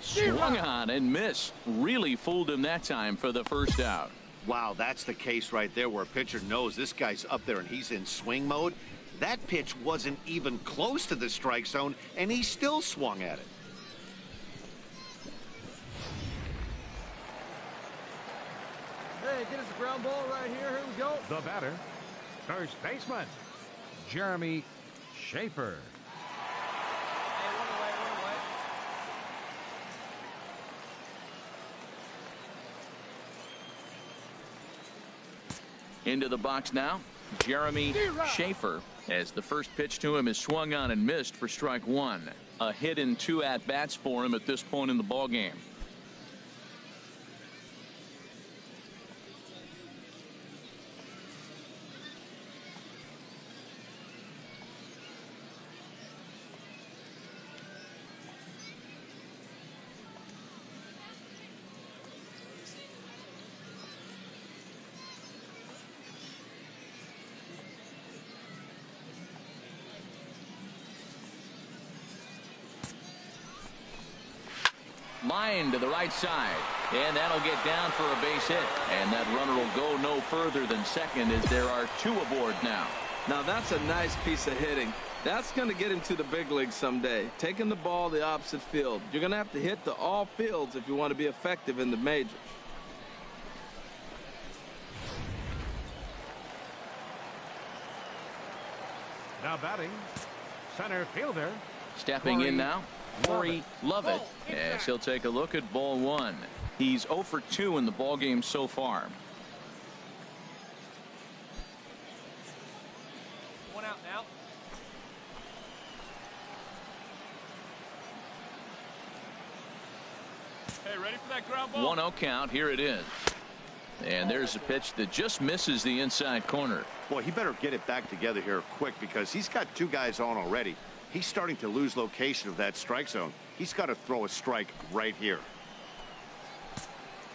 Swung on and missed. Really fooled him that time for the first out. Wow, that's the case right there where a pitcher knows this guy's up there and he's in swing mode. That pitch wasn't even close to the strike zone, and he still swung at it. Hey, get us a ground ball right here. Here we go. The batter, first baseman, Jeremy Schaefer. Hey, one away, one away. Into the box now, Jeremy Schaefer, as the first pitch to him is swung on and missed for strike one. A hit in 2 at-bats for him at this point in the ballgame. Line to the right side, and that'll get down for a base hit, and that runner will go no further than second as there are 2 aboard now. Now that's a nice piece of hitting. That's going to get him to the big leagues someday. Taking the ball the opposite field. You're going to have to hit to all fields if you want to be effective in the majors. Now batting, center fielder. Stepping in now, Corey Lovett, as he'll take a look at ball 1. He's 0 for 2 in the ballgame so far. One out now. Hey, ready for that ground ball? 1-0 count. Here it is. And there's a pitch that just misses the inside corner. Boy, he better get it back together here quick because he's got 2 guys on already. He's starting to lose location of that strike zone. He's got to throw a strike right here.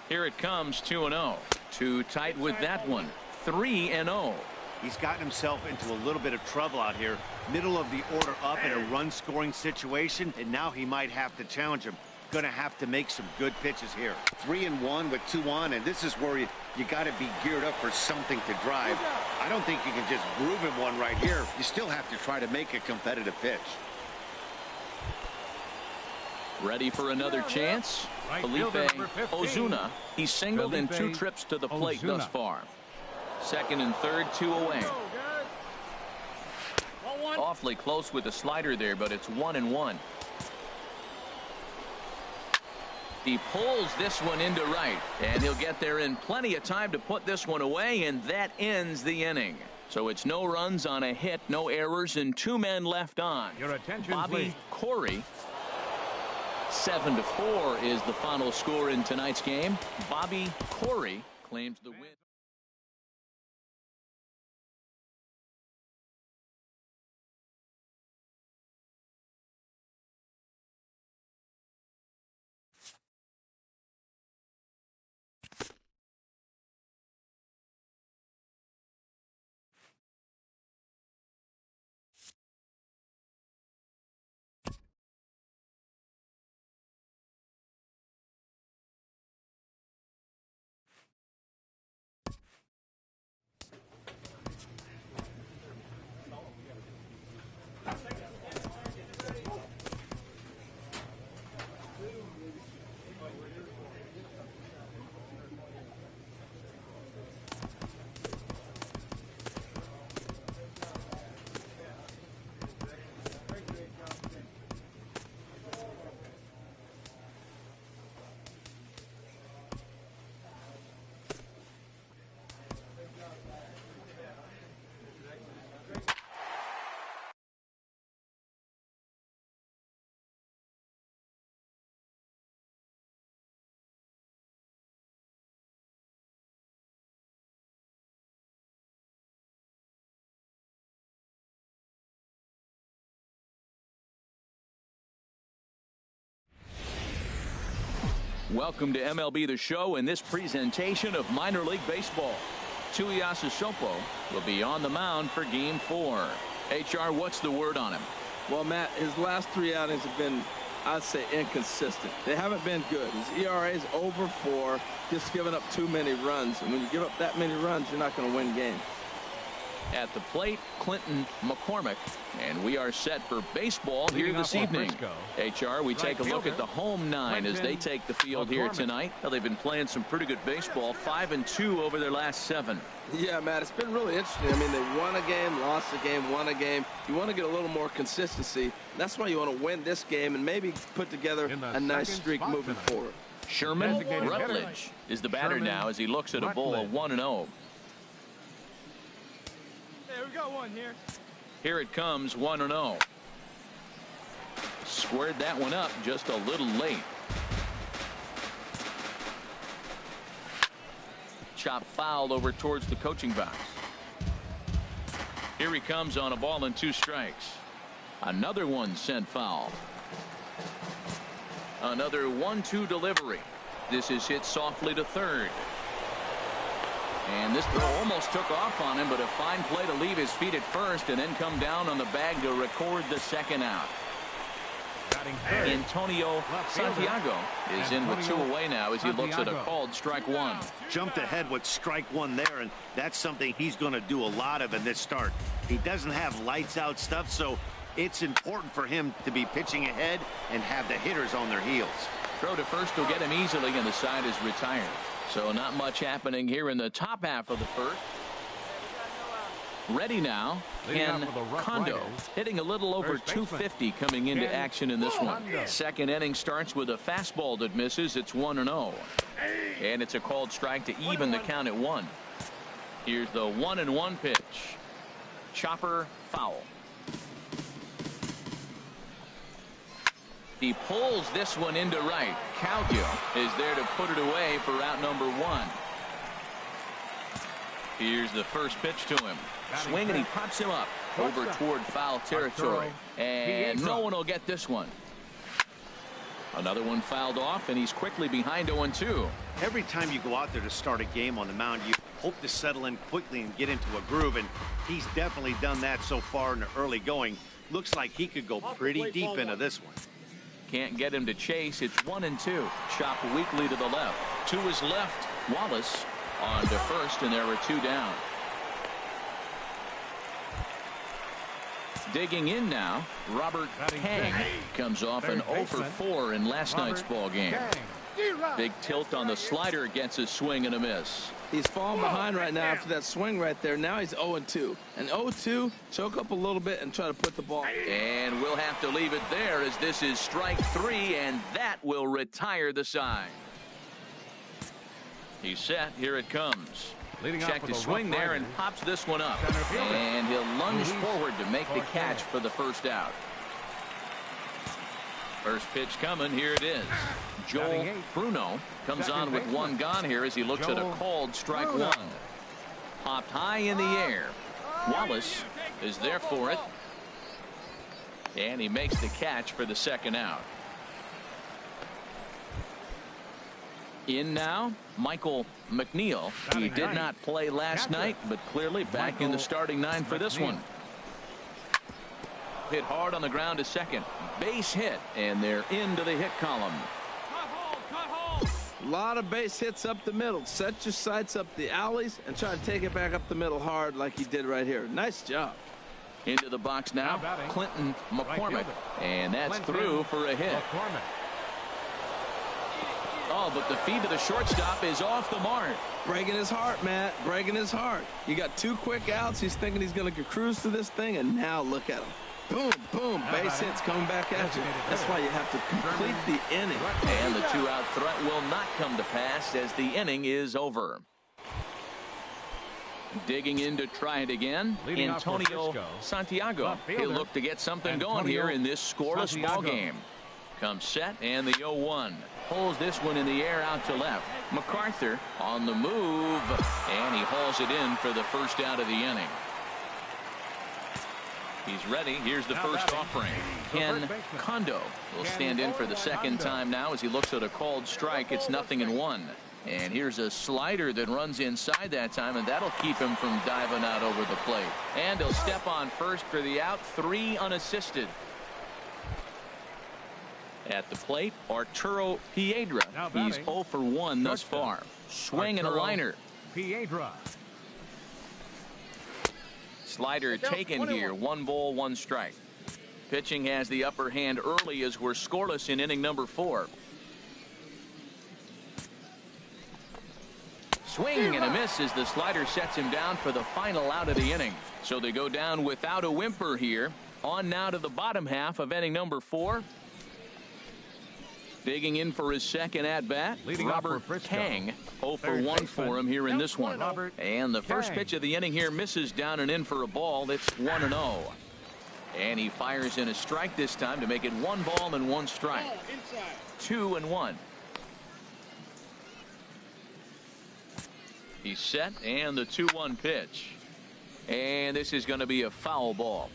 Here it comes, 2-0. Too tight with that one. 3-0. He's gotten himself into a little bit of trouble out here. Middle of the order up in a run-scoring situation, and now he might have to challenge him. Going to have to make some good pitches here. 3-1 with 2 on, and this is where you got to be geared up for something to drive. I don't think you can just groove him one right here. You still have to try to make a competitive pitch. Ready for another chance? Felipe Ozuna. He's singled in 2 trips to the plate thus far. Second and third, 2 away. Awfully close with the slider there, but it's 1-1. He pulls this one into right, and he'll get there in plenty of time to put this one away, and that ends the inning. So it's no runs on a hit, no errors, and 2 men left on. Your attention, Bobby please. Corey. 7-4 is the final score in tonight's game. Bobby Corey claims the win. Welcome to MLB The Show and this presentation of minor league baseball. Tuiasa Sopo will be on the mound for Game 4. HR, what's the word on him? Well, Matt, his last 3 outings have been I'd say inconsistent. They haven't been good. His ERA is over 4, just giving up too many runs. And when you give up that many runs, you're not going to win games. At the plate, Clinton McCormick. And we are set for baseball here this evening. HR, we take a look at the home 9 as they take the field here tonight. Well, they've been playing some pretty good baseball, 5-2 over their last 7. Yeah, Matt, it's been really interesting. I mean, they won a game, lost a game, won a game. You want to get a little more consistency. That's why you want to win this game and maybe put together a nice streak moving forward. Sherman Rutledge is the batter now as he looks at a bowl of 1-0. Hey, we got one here. Here it comes, 1-0. Squared that one up just a little late. Chop fouled over towards the coaching box. Here he comes on a ball and 2 strikes. Another one sent foul. Another 1-2 delivery. This is hit softly to third. And this throw almost took off on him, but a fine play to leave his feet at first and then come down on the bag to record the second out. Antonio Santiago is in with 2 away now as he looks at a called strike 1. Jumped ahead with strike 1 there, and that's something he's going to do a lot of in this start. He doesn't have lights out stuff, so it's important for him to be pitching ahead and have the hitters on their heels. Throw to first will get him easily, and the side is retired. So not much happening here in the top half of the first. Ready now, Ken Kondo, hitting a little over 250 coming into action in this one. Second inning starts with a fastball that misses. It's 1-0. And it's a called strike to even the count at 1. Here's the 1-1 pitch. Chopper foul. He pulls this one into right. Cowgill is there to put it away for out number 1. Here's the first pitch to him. Swing, and he pops him up over toward foul territory. And no one will get this one. Another one fouled off, and he's quickly behind 0-2. Every time you go out there to start a game on the mound, you hope to settle in quickly and get into a groove, and he's definitely done that so far in the early going. Looks like he could go pretty deep into this one. Can't get him to chase. It's 1-2. Chop weakly to the left. To his left, Wallace on to first, and there were 2 down. Digging in now, Robert Kang comes off an 0-for-4 in last night's ball game. Big tilt on the slider, gets a swing and a miss. He's falling behind right now after that swing right there. Now he's 0-2. And 0-2, choke up a little bit and try to put the ball. And we'll have to leave it there as this is strike 3, and that will retire the side. He's set. Here it comes. Checked his swing there and pops this one up. And he'll lunge forward to make the catch for the first out. First pitch coming. Here it is. Joel Bruno comes on with 1 gone here as he looks at a called strike 1. Popped high in the air. Wallace is there for it. And he makes the catch for the second out. In now, Michael McNeil. He did not play last night, but clearly back in the starting 9 for this one. Hit hard on the ground to second. Base hit, and they're into the hit column. A lot of base hits up the middle. Set your sights up the alleys and try to take it back up the middle hard like he did right here. Nice job. Into the box now, Clinton McCormick. And that's through for a hit. Oh, but the feed to the shortstop is off the mark. Breaking his heart, Matt. Breaking his heart. You got 2 quick outs. He's thinking he's going to cruise to this thing, and now look at him. Boom, boom, base hits coming back at you. That's why you have to complete the inning. And the 2-out threat will not come to pass as the inning is over. Digging in to try it again, Antonio Santiago. He'll look to get something going here in this scoreless ball game. Comes set, and the 0-1. Pulls this one in the air out to left. MacArthur on the move, and he hauls it in for the first out of the inning. He's ready. Here's the first offering. Ken Kondo will stand in for the second time now as he looks at a called strike. It's 0-1. And here's a slider that runs inside that time, and that'll keep him from diving out over the plate. And he'll step on first for the out. 3 unassisted. At the plate, Arturo Piedra. Now He's batting. 0 for 1 thus far. Swing and a Arturo liner. Piedra. Slider Down taken 21. here. 1 ball, 1 strike. Pitching has the upper hand early as we're scoreless in inning number 4. Swing and a miss as the slider sets him down for the final out of the inning. So they go down without a whimper here. On now to the bottom half of inning number 4. Digging in for his second at-bat, Leading off Robert for Frisco. Kang. 0 for Third 1 baseman. for him here in this one. Robert And the first Kang. pitch of the inning here misses down and in for a ball. It's 1-0. And he fires in a strike this time to make it 1 ball and 1 strike. 2-1. He's set, and the 2-1 pitch. And this is going to be a foul ball.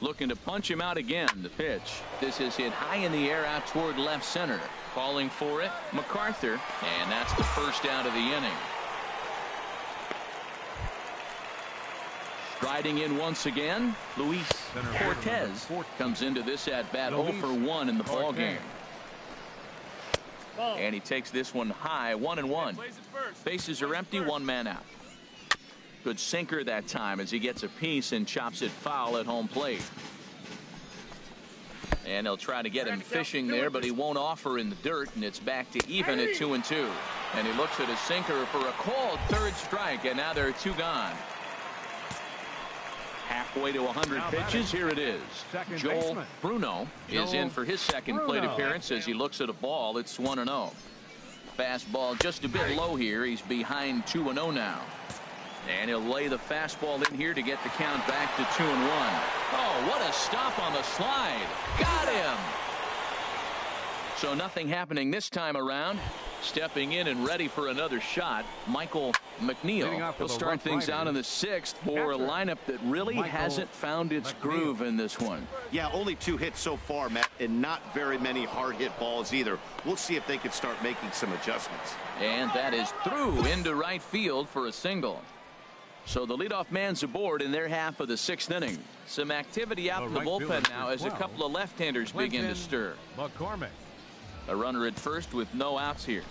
Looking to punch him out again. The pitch. This is hit high in the air out toward left center. Calling for it, MacArthur. And that's the first out of the inning. Striding in once again, Luis Center fielder Cortez number 14. comes into this at bat 0 Luis for 1 in the ball Cortez. game. And he takes this one high, 1-1. Bases are empty, 1 man out. Good sinker that time as he gets a piece and chops it foul at home plate. And he'll try to get him fishing there, but he won't offer in the dirt, and it's back to even at 2-2. And he looks at his sinker for a called third strike, and now there are 2 gone. Halfway to 100 Now pitches. Here it is. Second Joel baseman. Bruno is Joel in for his second plate Bruno. appearance as he looks at a ball. It's 1-0. Fastball just a bit low here. He's behind 2-0 now. And he'll lay the fastball in here to get the count back to 2-1. Oh, what a stop on the slide. Got him. So nothing happening this time around. Stepping in and ready for another shot, Michael Leading McNeil. off for Will the start Rough things out in the Riders. 6th for a Catcher, lineup that really Michael hasn't found its McNeil. groove in this one. Yeah, only 2 hits so far, Matt, and not very many hard hit balls either. We'll see if they can start making some adjustments. And that is through into right field for a single. So the leadoff man's aboard in their half of the 6th inning. Some activity out The in the right bullpen fielder now for as a 12, couple of left-handers begin to Clinton stir. McCormick. A runner at first with no outs here.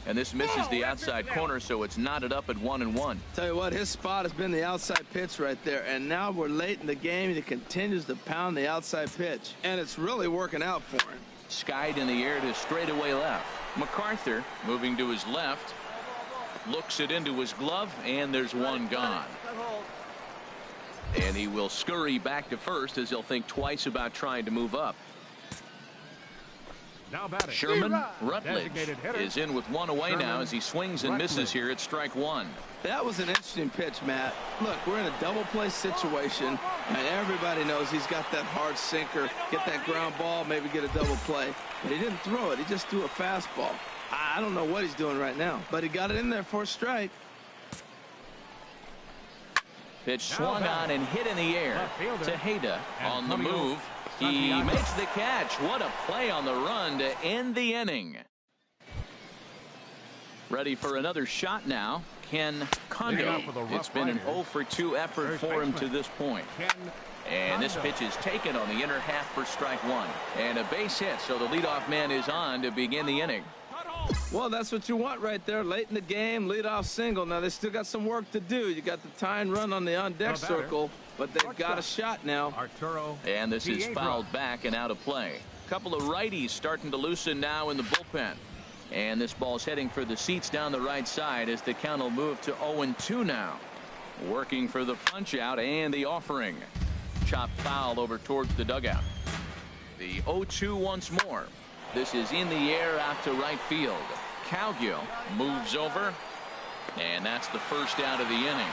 And this misses the outside corner, so it's knotted up at 1-1. Tell you what, his spot has been the outside pitch right there, and now we're late in the game and he continues to pound the outside pitch, and it's really working out for him. Skied in the air to straightaway left. MacArthur moving to his left. Looks it into his glove, and there's 1 gone. And he will scurry back to first as he'll think twice about trying to move up. Now batting. Sherman Rutledge Designated hitter. is in with 1 away now Sherman as he swings and misses Rutledge. here at strike 1. That was an interesting pitch, Matt. Look, we're in a double play situation, and everybody knows he's got that hard sinker, get that ground ball, maybe get a double play. But he didn't throw it. He just threw a fastball. I don't know what he's doing right now, but he got it in there for a strike. Pitch swung on and hit in the air. Left fielder. Tejeda on the Antonio move. He Santiago. makes the catch. What a play on the run to end the inning. Ready for another shot now. Ken Kondo. Leading off for the Rough It's been an Riders. 0 for 2 effort First for him to baseman. this point. Ken And this Kondo. pitch is taken on the inner half for strike 1. And a base hit, so the leadoff man is on to begin the inning. Well, that's what you want right there. Late in the game, leadoff single. Now, they still got some work to do. You got the tie and run on the on-deck The batter. circle, but they've got a shot now. Arturo And this is Piedra. fouled back and out of play. Couple of righties starting to loosen now in the bullpen. And this ball's heading for the seats down the right side as the count will move to 0-2 now. Working for the punch out and the offering. Chopped foul over towards the dugout. The 0-2 once more. This is in the air out to right field. Cowgill moves over. And that's the first out of the inning.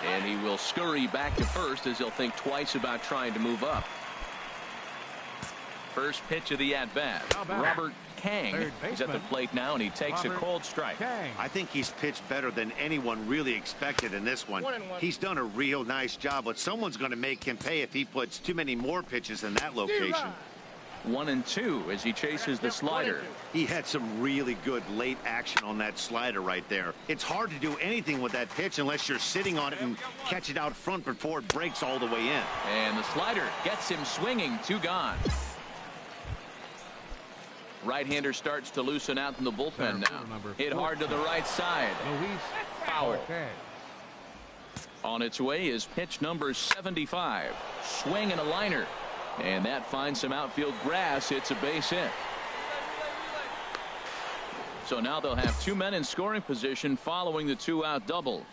And he will scurry back to first as he'll think twice about trying to move up. First pitch of the at-bat. How about Robert Kang third is at the baseman, plate now, and he takes a Robert cold strike. Kang. I think he's pitched better than anyone really expected in this one. 1-1. He's done a real nice job, but someone's going to make him pay if he puts too many more pitches in that location. 1-2 as he chases the slider. He had some really good late action on that slider right there. It's hard to do anything with that pitch unless you're sitting on it and catch it out front before it breaks all the way in. And the slider gets him swinging. 2 gone. Right-hander starts to loosen out in the bullpen now. Hit hard to the right side. Foul. On its way is pitch number 75. Swing and a liner. And that finds some outfield grass. It's a base hit. So now they'll have 2 men in scoring position following the 2-out double.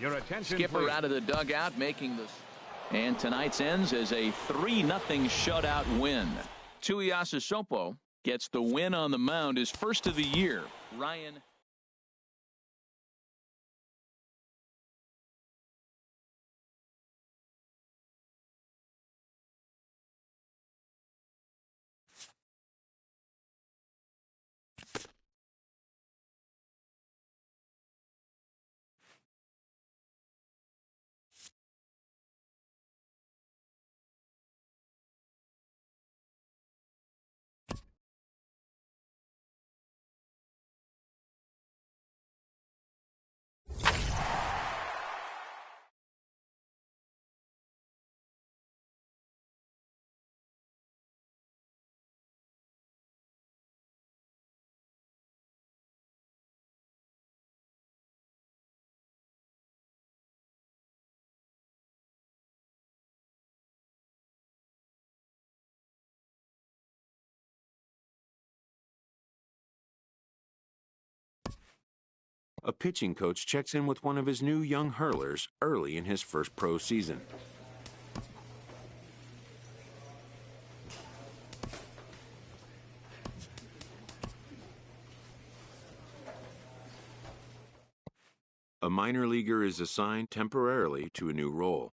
Your attention, Skipper please. out of the dugout making this. And tonight's ends as a 3-0 shutout win. Tuiasa Sopo gets the win on the mound, his first of the year. Ryan. A pitching coach checks in with one of his new young hurlers early in his first pro season. A minor leaguer is assigned temporarily to a new role.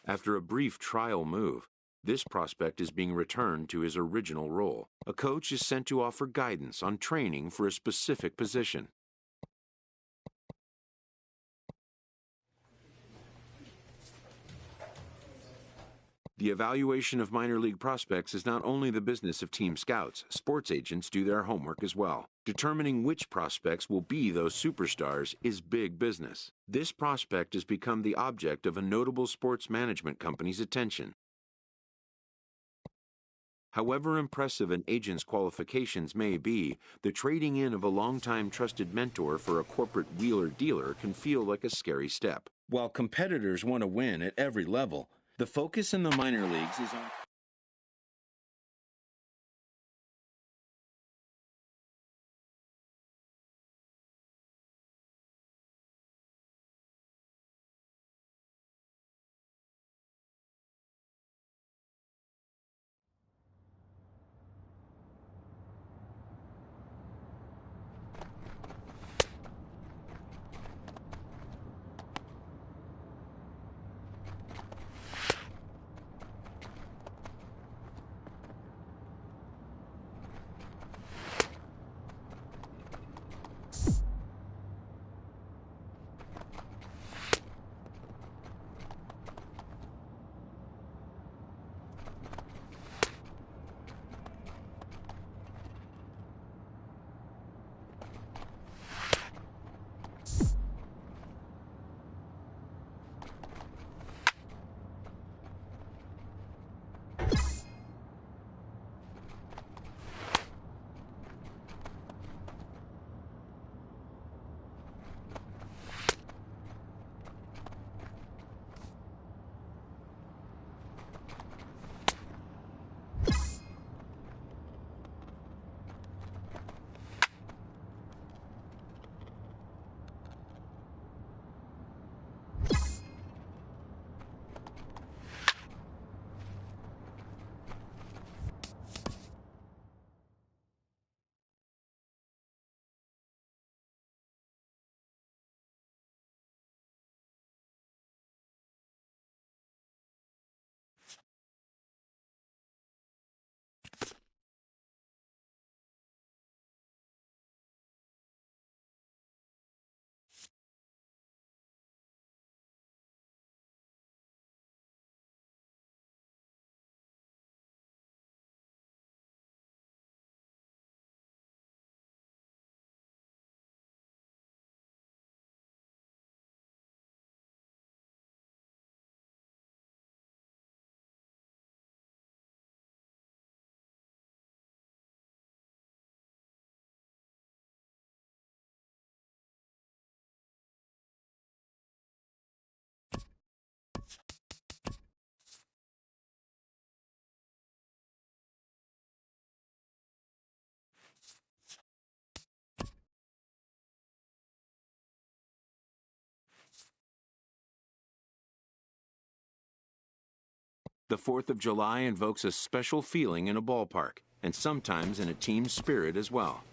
After a brief trial move, this prospect is being returned to his original role. A coach is sent to offer guidance on training for a specific position. The evaluation of minor league prospects is not only the business of team scouts. Sports agents do their homework as well. Determining which prospects will be those superstars is big business. This prospect has become the object of a notable sports management company's attention. However impressive an agent's qualifications may be, the trading in of a longtime trusted mentor for a corporate wheeler-dealer can feel like a scary step. While competitors want to win at every level, the focus in the minor leagues is on... The 4th of July invokes a special feeling in a ballpark, and sometimes in a team spirit as well.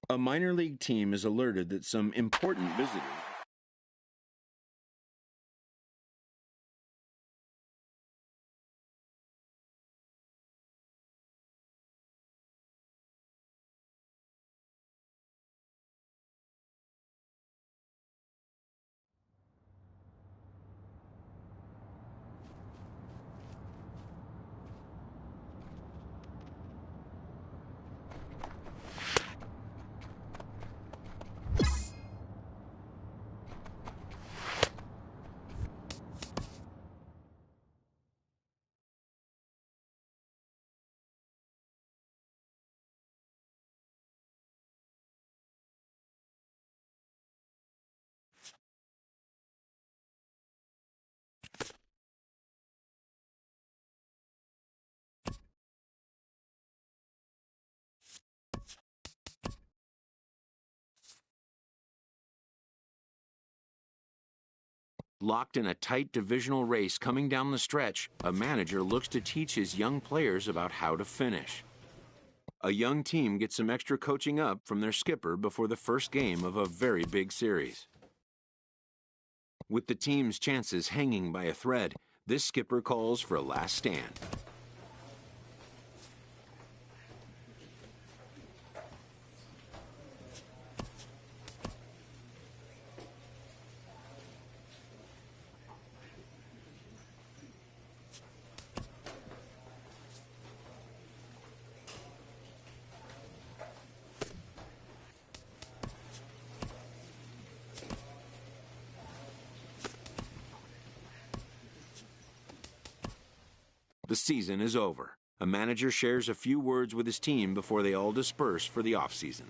A minor league team is alerted that some important visitors. Locked in a tight divisional race coming down the stretch, a manager looks to teach his young players about how to finish. A young team gets some extra coaching up from their skipper before the first game of a very big series. With the team's chances hanging by a thread, this skipper calls for a last stand. The season is over. A manager shares a few words with his team before they all disperse for the off-season.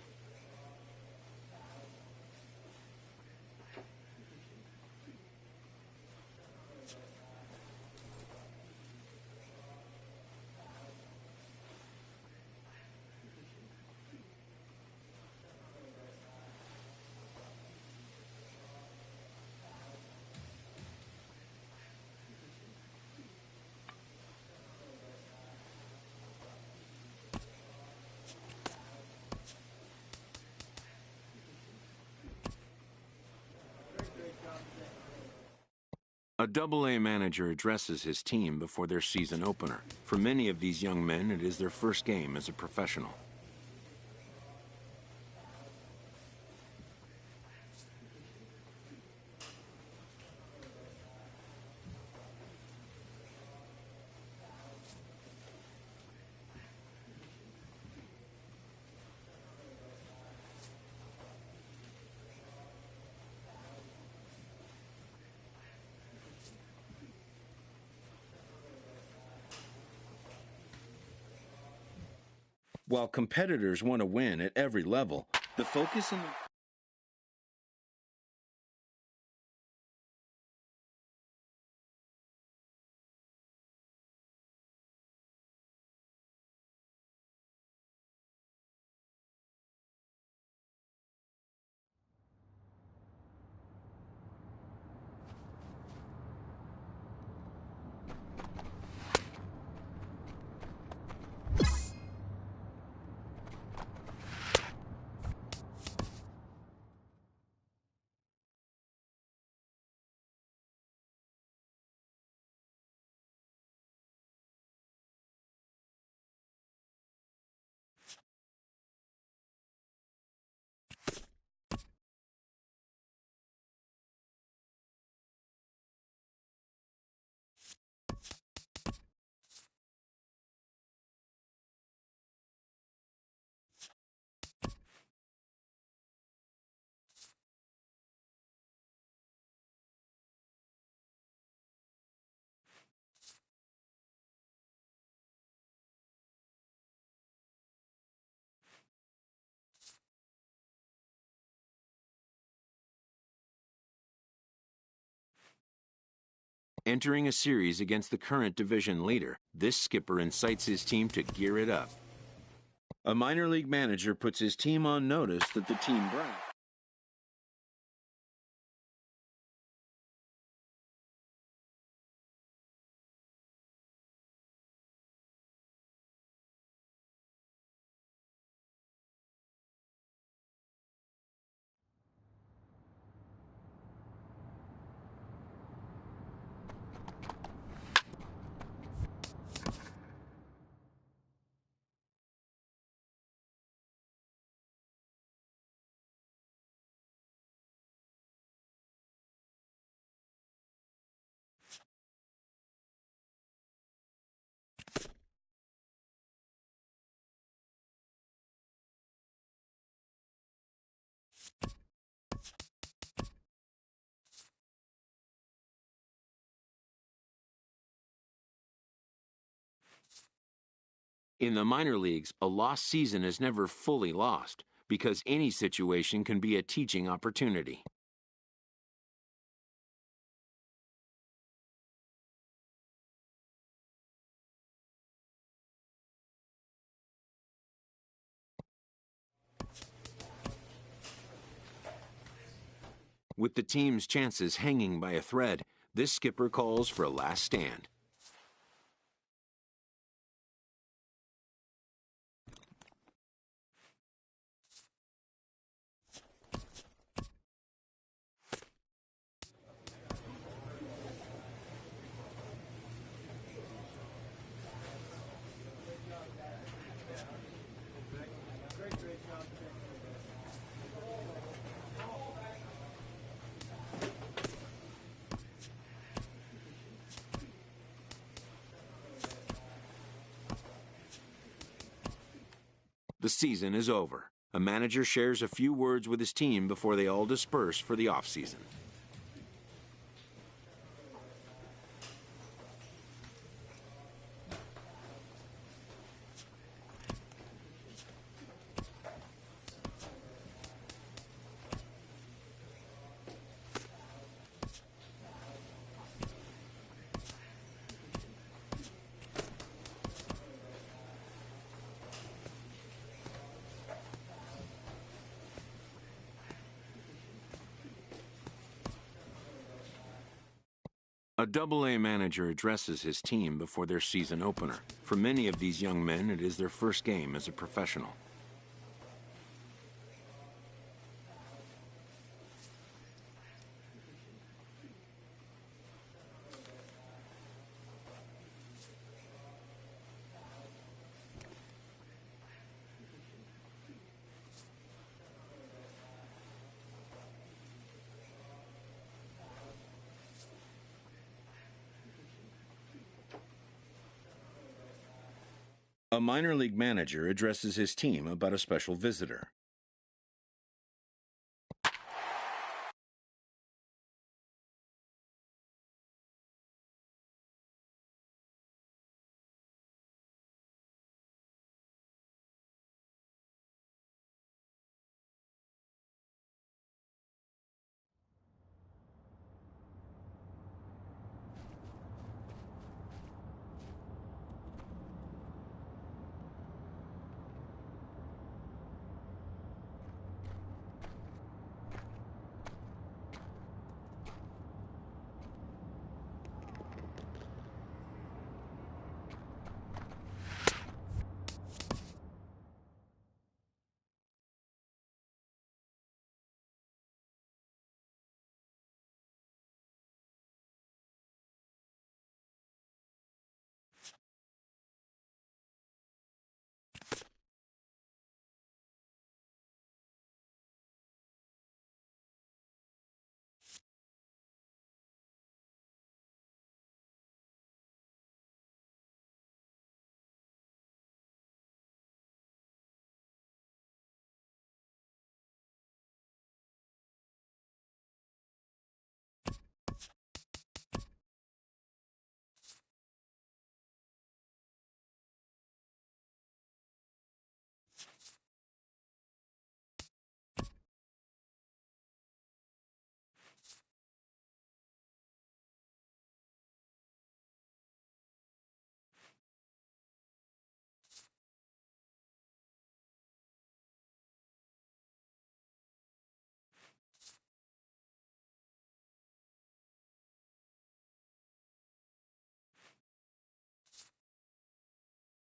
A Double-A manager addresses his team before their season opener. For many of these young men, it is their first game as a professional. While competitors want to win at every level, the focus in the Entering a series against the current division leader, this skipper incites his team to gear it up. A minor league manager puts his team on notice that the team Brown. In the minor leagues, a lost season is never fully lost because any situation can be a teaching opportunity. With the team's chances hanging by a thread, this skipper calls for a last stand. The season is over. A manager shares a few words with his team before they all disperse for the offseason. A Double-A manager addresses his team before their season opener. For many of these young men, it is their first game as a professional. A minor league manager addresses his team about a special visitor.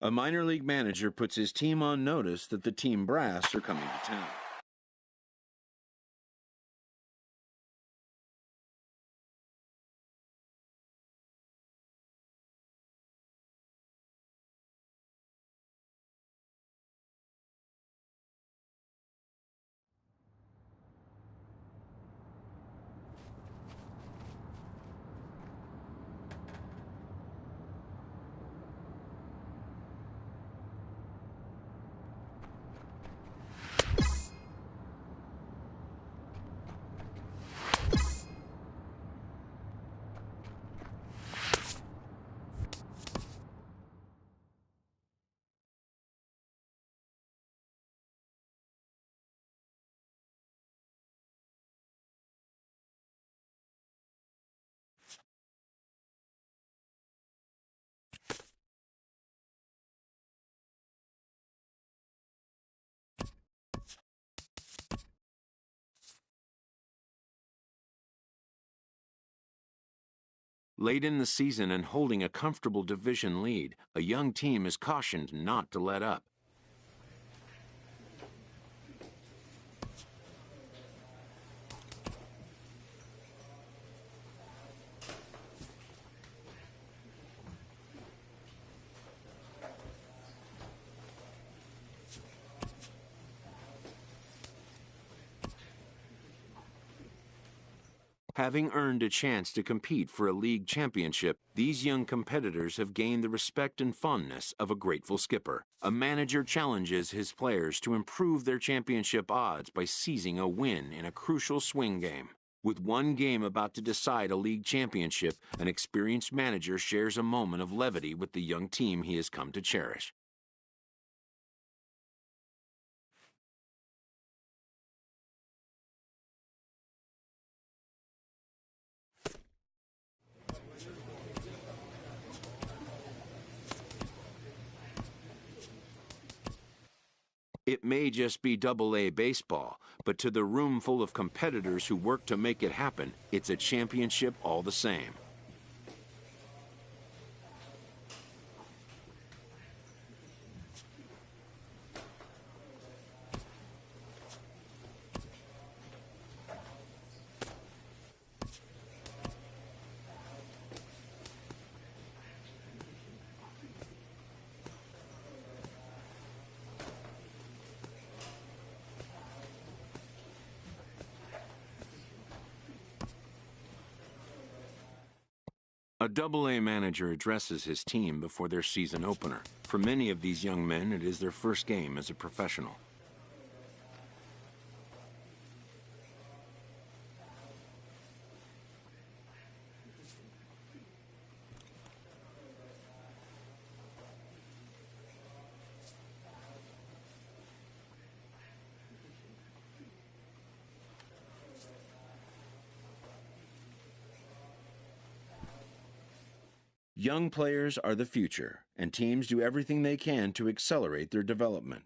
A minor league manager puts his team on notice that the team brass are coming to town. Late in the season and holding a comfortable division lead, a young team is cautioned not to let up. Having earned a chance to compete for a league championship, these young competitors have gained the respect and fondness of a grateful skipper. A manager challenges his players to improve their championship odds by seizing a win in a crucial swing game. With one game about to decide a league championship, an experienced manager shares a moment of levity with the young team he has come to cherish. It may just be Double-A baseball, but to the room full of competitors who work to make it happen, it's a championship all the same. A Double-A manager addresses his team before their season opener. For many of these young men, it is their first game as a professional. Young players are the future, and teams do everything they can to accelerate their development.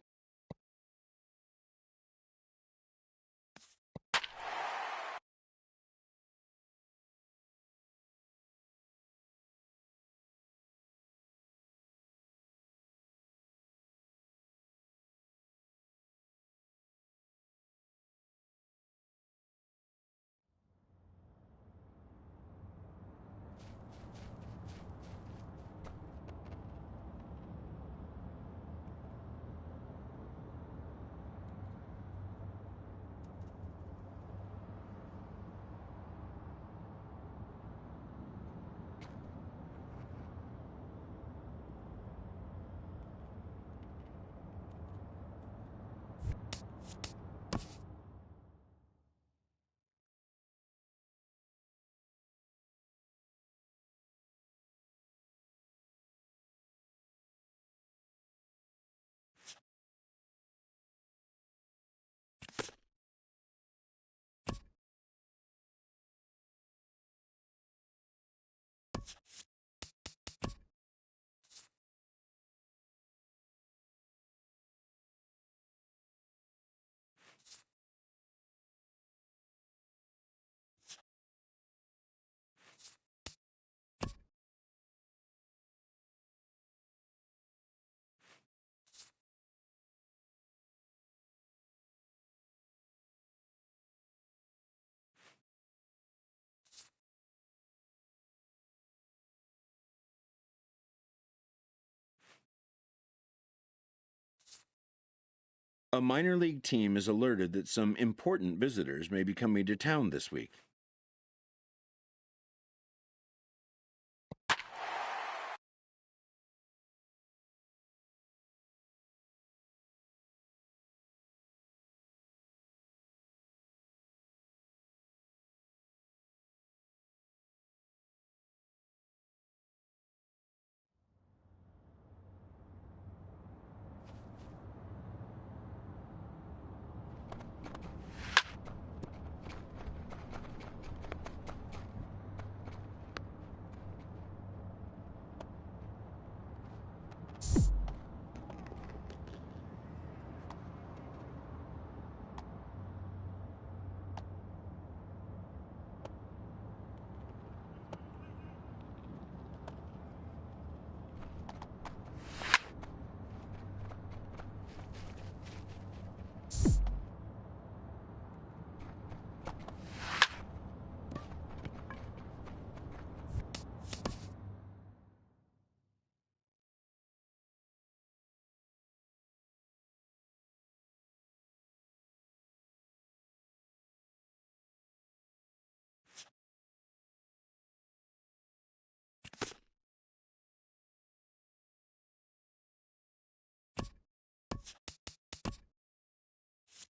A minor league team is alerted that some important visitors may be coming to town this week.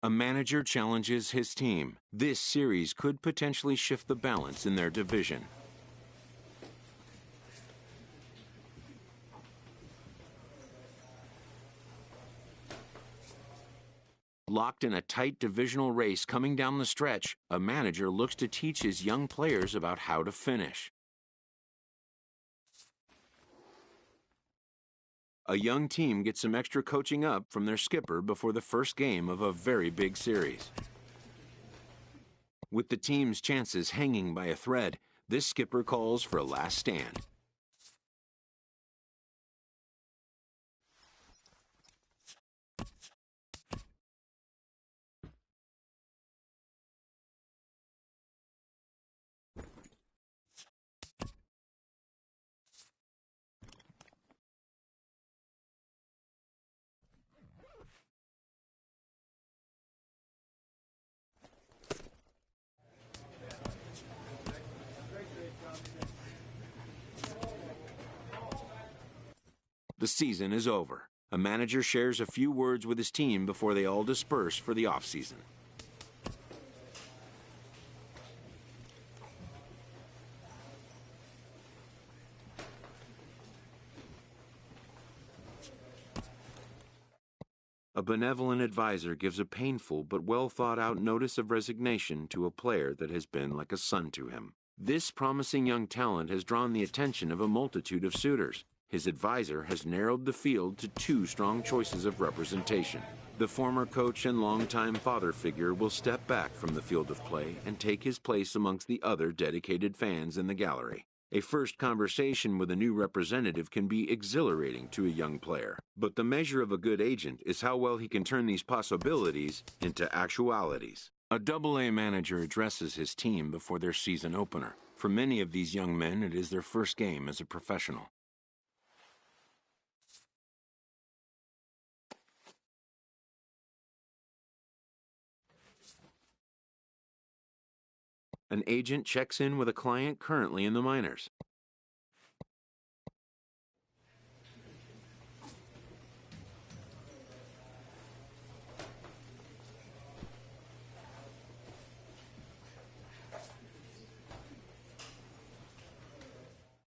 A manager challenges his team. This series could potentially shift the balance in their division. Locked in a tight divisional race coming down the stretch, a manager looks to teach his young players about how to finish. A young team gets some extra coaching up from their skipper before the first game of a very big series. With the team's chances hanging by a thread, this skipper calls for a last stand. The season is over. A manager shares a few words with his team before they all disperse for the offseason. A benevolent advisor gives a painful but well-thought-out notice of resignation to a player that has been like a son to him. This promising young talent has drawn the attention of a multitude of suitors. His advisor has narrowed the field to two strong choices of representation. The former coach and longtime father figure will step back from the field of play and take his place amongst the other dedicated fans in the gallery. A first conversation with a new representative can be exhilarating to a young player, but the measure of a good agent is how well he can turn these possibilities into actualities. A Double-A manager addresses his team before their season opener. For many of these young men, it is their first game as a professional. An agent checks in with a client currently in the minors.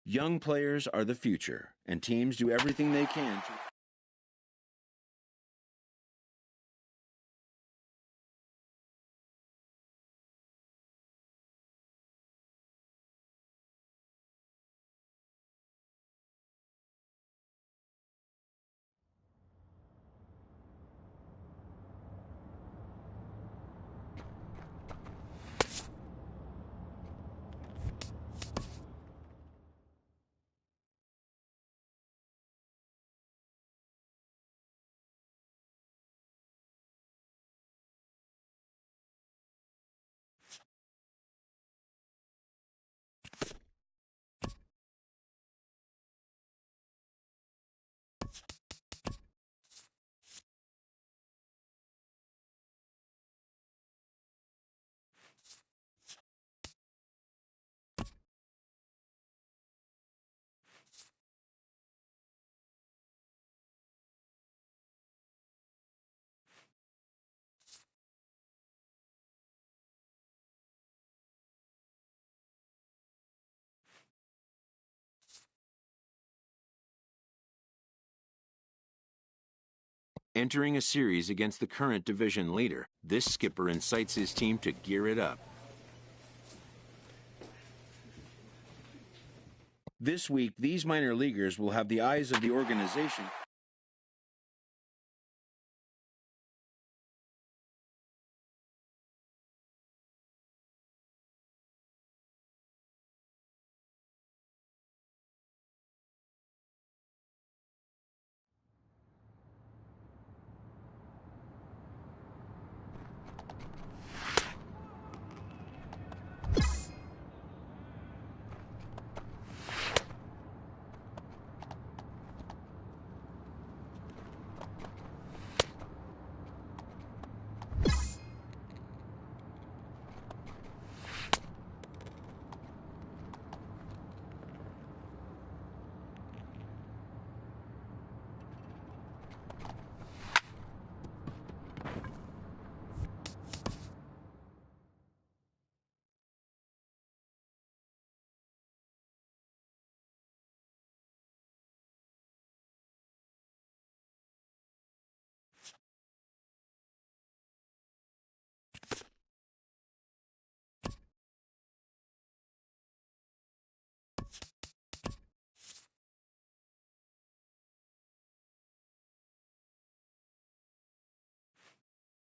Young players are the future, and teams do everything they can to Entering a series against the current division leader, this skipper incites his team to gear it up. This week, these minor leaguers will have the eyes of the organization.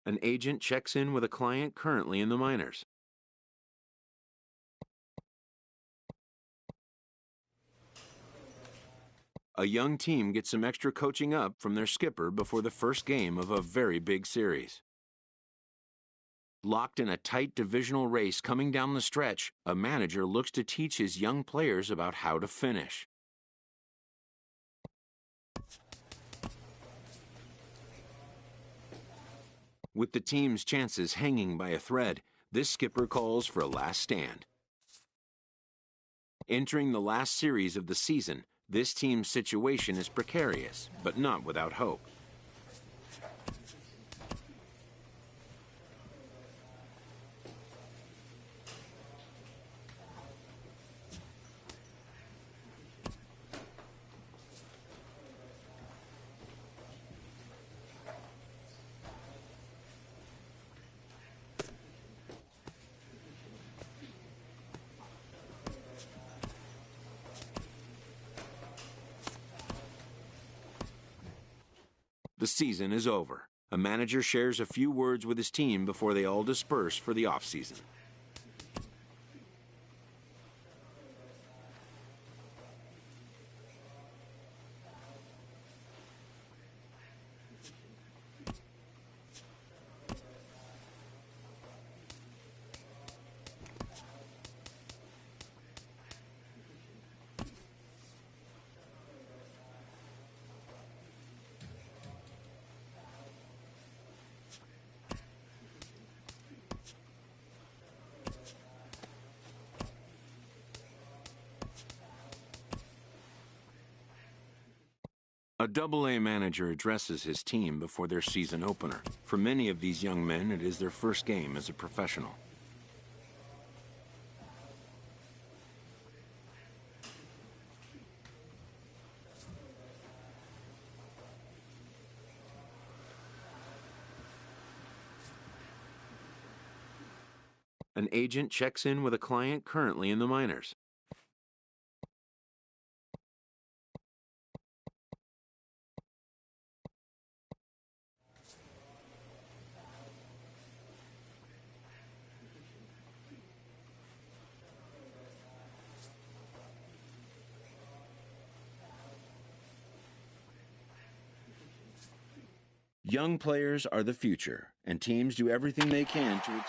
An agent checks in with a client currently in the minors. A young team gets some extra coaching up from their skipper before the first game of a very big series. Locked in a tight divisional race coming down the stretch, a manager looks to teach his young players about how to finish. With the team's chances hanging by a thread, this skipper calls for a last stand. Entering the last series of the season, this team's situation is precarious, but not without hope. The season is over. A manager shares a few words with his team before they all disperse for the off-season. A Double-A manager addresses his team before their season opener. For many of these young men, it is their first game as a professional. An agent checks in with a client currently in the minors. Young players are the future, and teams do everything they can to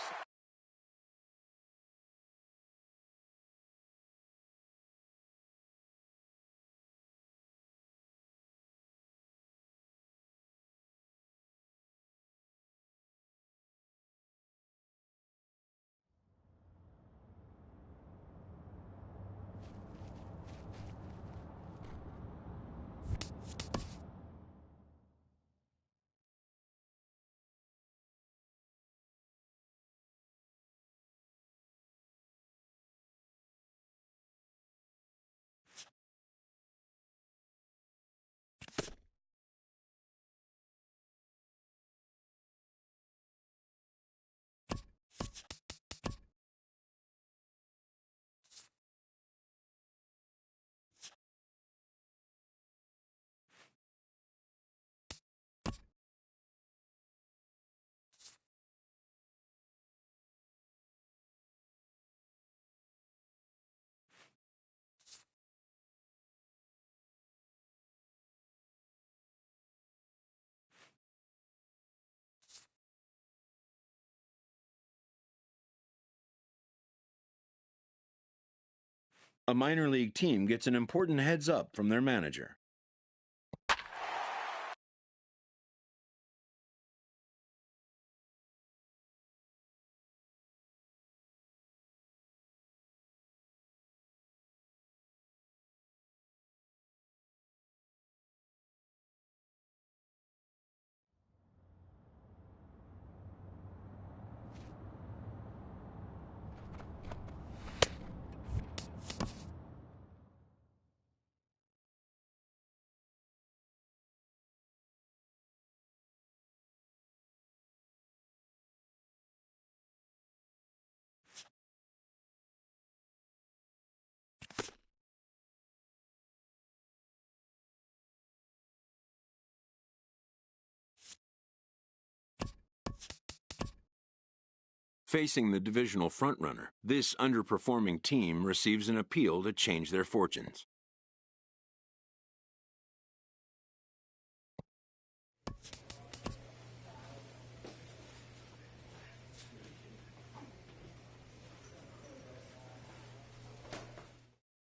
A minor league team gets an important heads up from their manager. Facing the divisional frontrunner, this underperforming team receives an appeal to change their fortunes.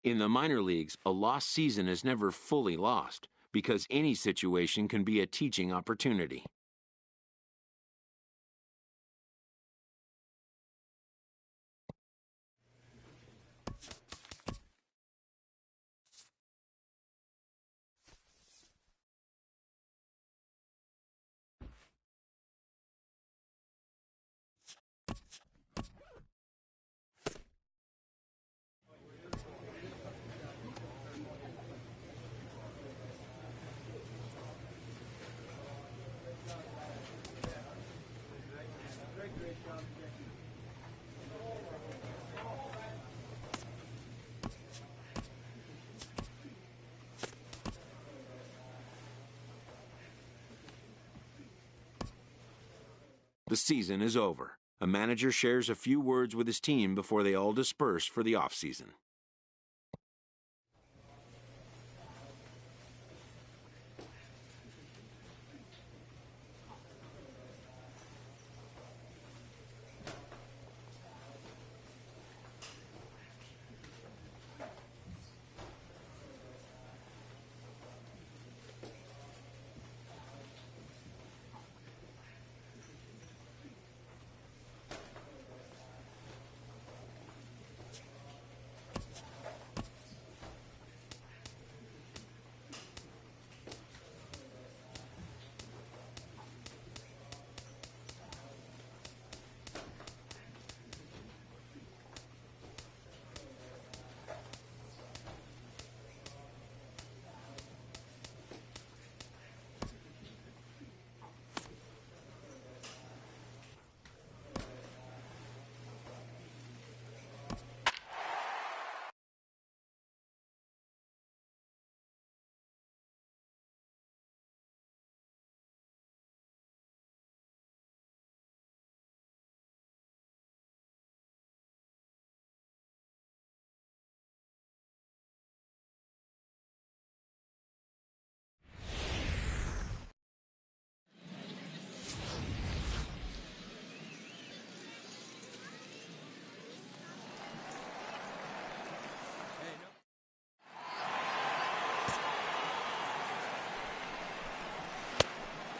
In the minor leagues, a lost season is never fully lost, because any situation can be a teaching opportunity. The season is over. A manager shares a few words with his team before they all disperse for the offseason.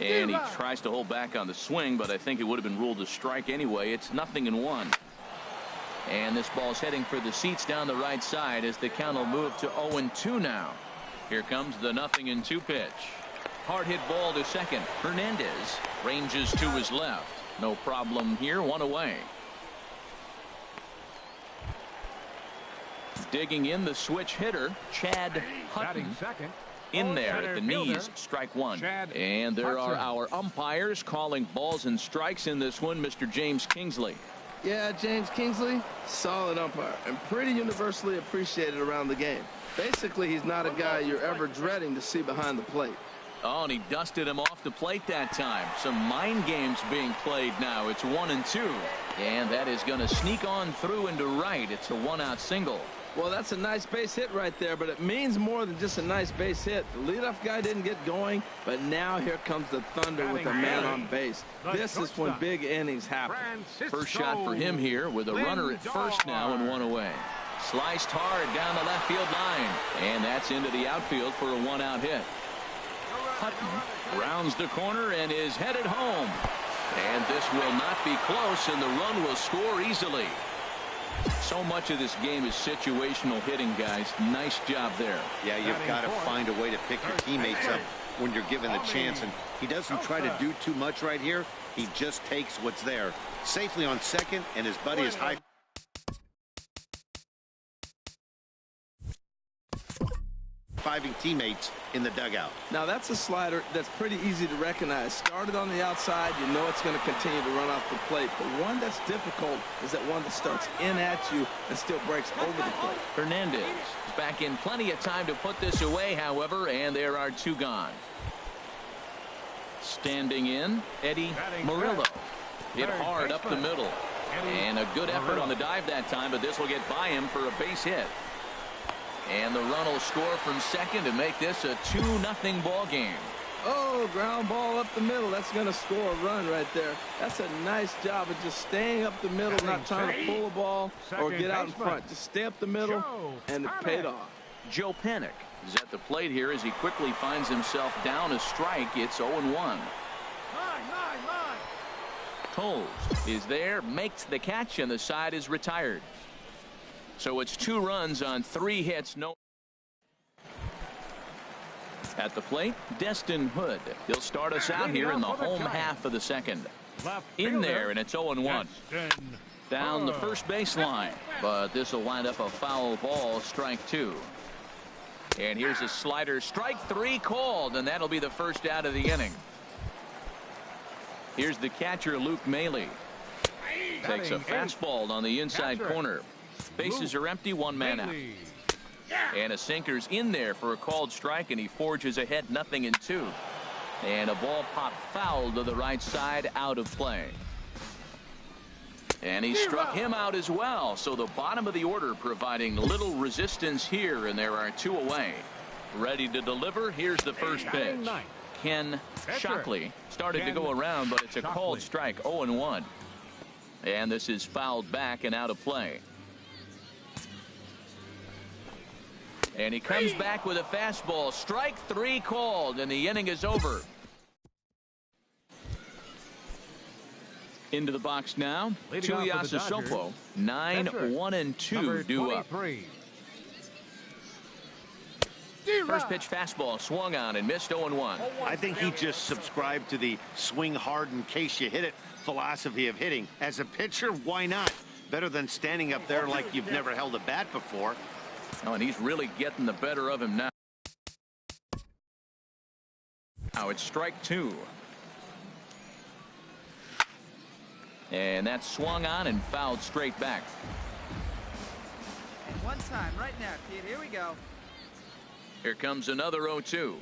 And he tries to hold back on the swing, but I think it would have been ruled a strike anyway. It's 0-1. And this ball's heading for the seats down the right side as the count will move to 0-2 now. Here comes the 0-2 pitch. Hard hit ball to second. Hernandez ranges to his left. No problem here. One away. Digging in the switch hitter, Chad Hutton. In there at the knees, strike one. And there are our umpires calling balls and strikes in this one, Mr. James Kingsley. Yeah, James Kingsley, solid umpire and pretty universally appreciated around the game. Basically, he's not a guy you're ever dreading to see behind the plate. Oh, and he dusted him off the plate that time. Some mind games being played now. It's 1-2. And that is going to sneak on through into right. It's a one-out single. Well, that's a nice base hit right there, but it means more than just a nice base hit. The leadoff guy didn't get going, but now here comes the thunder with a man on base. This is when big innings happen. First shot for him here with a runner at first now and one away. Sliced hard down the left field line. And that's into the outfield for a one-out hit. Hutton rounds the corner and is headed home. And this will not be close, and the run will score easily. So much of this game is situational hitting, guys. Nice job there. Yeah, you've got to find a way to pick your teammates up when you're given the chance. And he doesn't try to do too much right here. He just takes what's there. Safely on second, and his buddy is high. Fiving teammates in the dugout. Now that's a slider that's pretty easy to recognize. Started on the outside, you know it's going to continue to run off the plate. But one that's difficult is that one that starts in at you and still breaks over the plate. Hernandez is back in plenty of time to put this away, however, and there are two gone. Standing in, Eddie Murillo. Hit hard up the middle. And a good effort on the dive that time, but this will get by him for a base hit. And the run will score from second to make this a 2-0 ball game. Oh, ground ball up the middle. That's going to score a run right there. That's a nice job of just staying up the middle, not trying to pull a ball or get out in front. Just stay up the middle, and it paid off. Joe Panik is at the plate here as he quickly finds himself down a strike. It's 0-1. Toles is there, makes the catch, and the side is retired. So it's 2 runs on 3 hits. No. At the plate, Destin Hood. He'll start us out here in the home half of the second. In there, and it's 0-1. Down the first baseline, but this will wind up a foul ball, strike 2. And here's a slider, strike 3 called, and that'll be the first out of the inning. Here's the catcher, Luke Maley. Takes a fastball on the inside corner. Bases are empty, 1 man out. And a sinker's in there for a called strike, and he forges ahead 0-2. And a ball popped foul to the right side, out of play. And he struck him out as well. So the bottom of the order providing little resistance here, and there are 2 away. Ready to deliver. Here's the first pitch. Ken Shockley started to go around, but it's a called strike, 0-1. And this is fouled back and out of play. And he comes back with a fastball. Strike 3 called, and the inning is over. Into the box now, Tuiasa Sopo. 9-1-2 due up. First pitch fastball swung on and missed, 0-1. I think he just subscribed to the swing hard in case you hit it philosophy of hitting. As a pitcher, why not? Better than standing up there like you've never held a bat before. Oh, and he's really getting the better of him now. Now it's strike 2. And that's swung on and fouled straight back. One time, right now, kid. Here we go. Here comes another 0-2.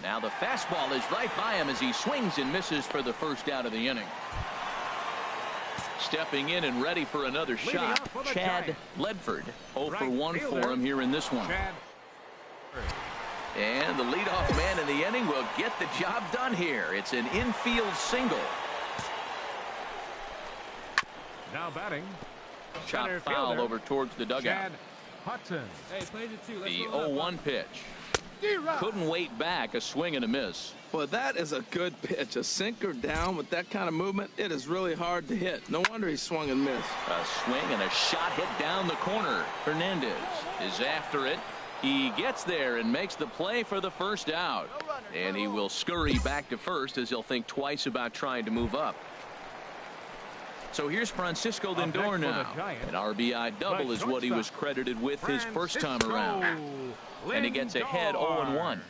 Now the fastball is right by him as he swings and misses for the first out of the inning. Stepping in and ready for another shot, Chad Ledford. 0-for-1 for him here in this one. And the leadoff man in the inning will get the job done here. It's an infield single. Now batting. Chop foul over towards the dugout. Hudson. Hey, played it too. The 0-1 pitch. Couldn't wait back, a swing and a miss. Well, that is a good pitch. A sinker down with that kind of movement, it is really hard to hit. No wonder he swung and missed. A swing and a shot hit down the corner. Hernandez is after it. He gets there and makes the play for the first out. And he will scurry back to first as he'll think twice about trying to move up. So here's Francisco Lindor now. An RBI double is what he was credited with his first time around. And he gets ahead 0-1. Hey,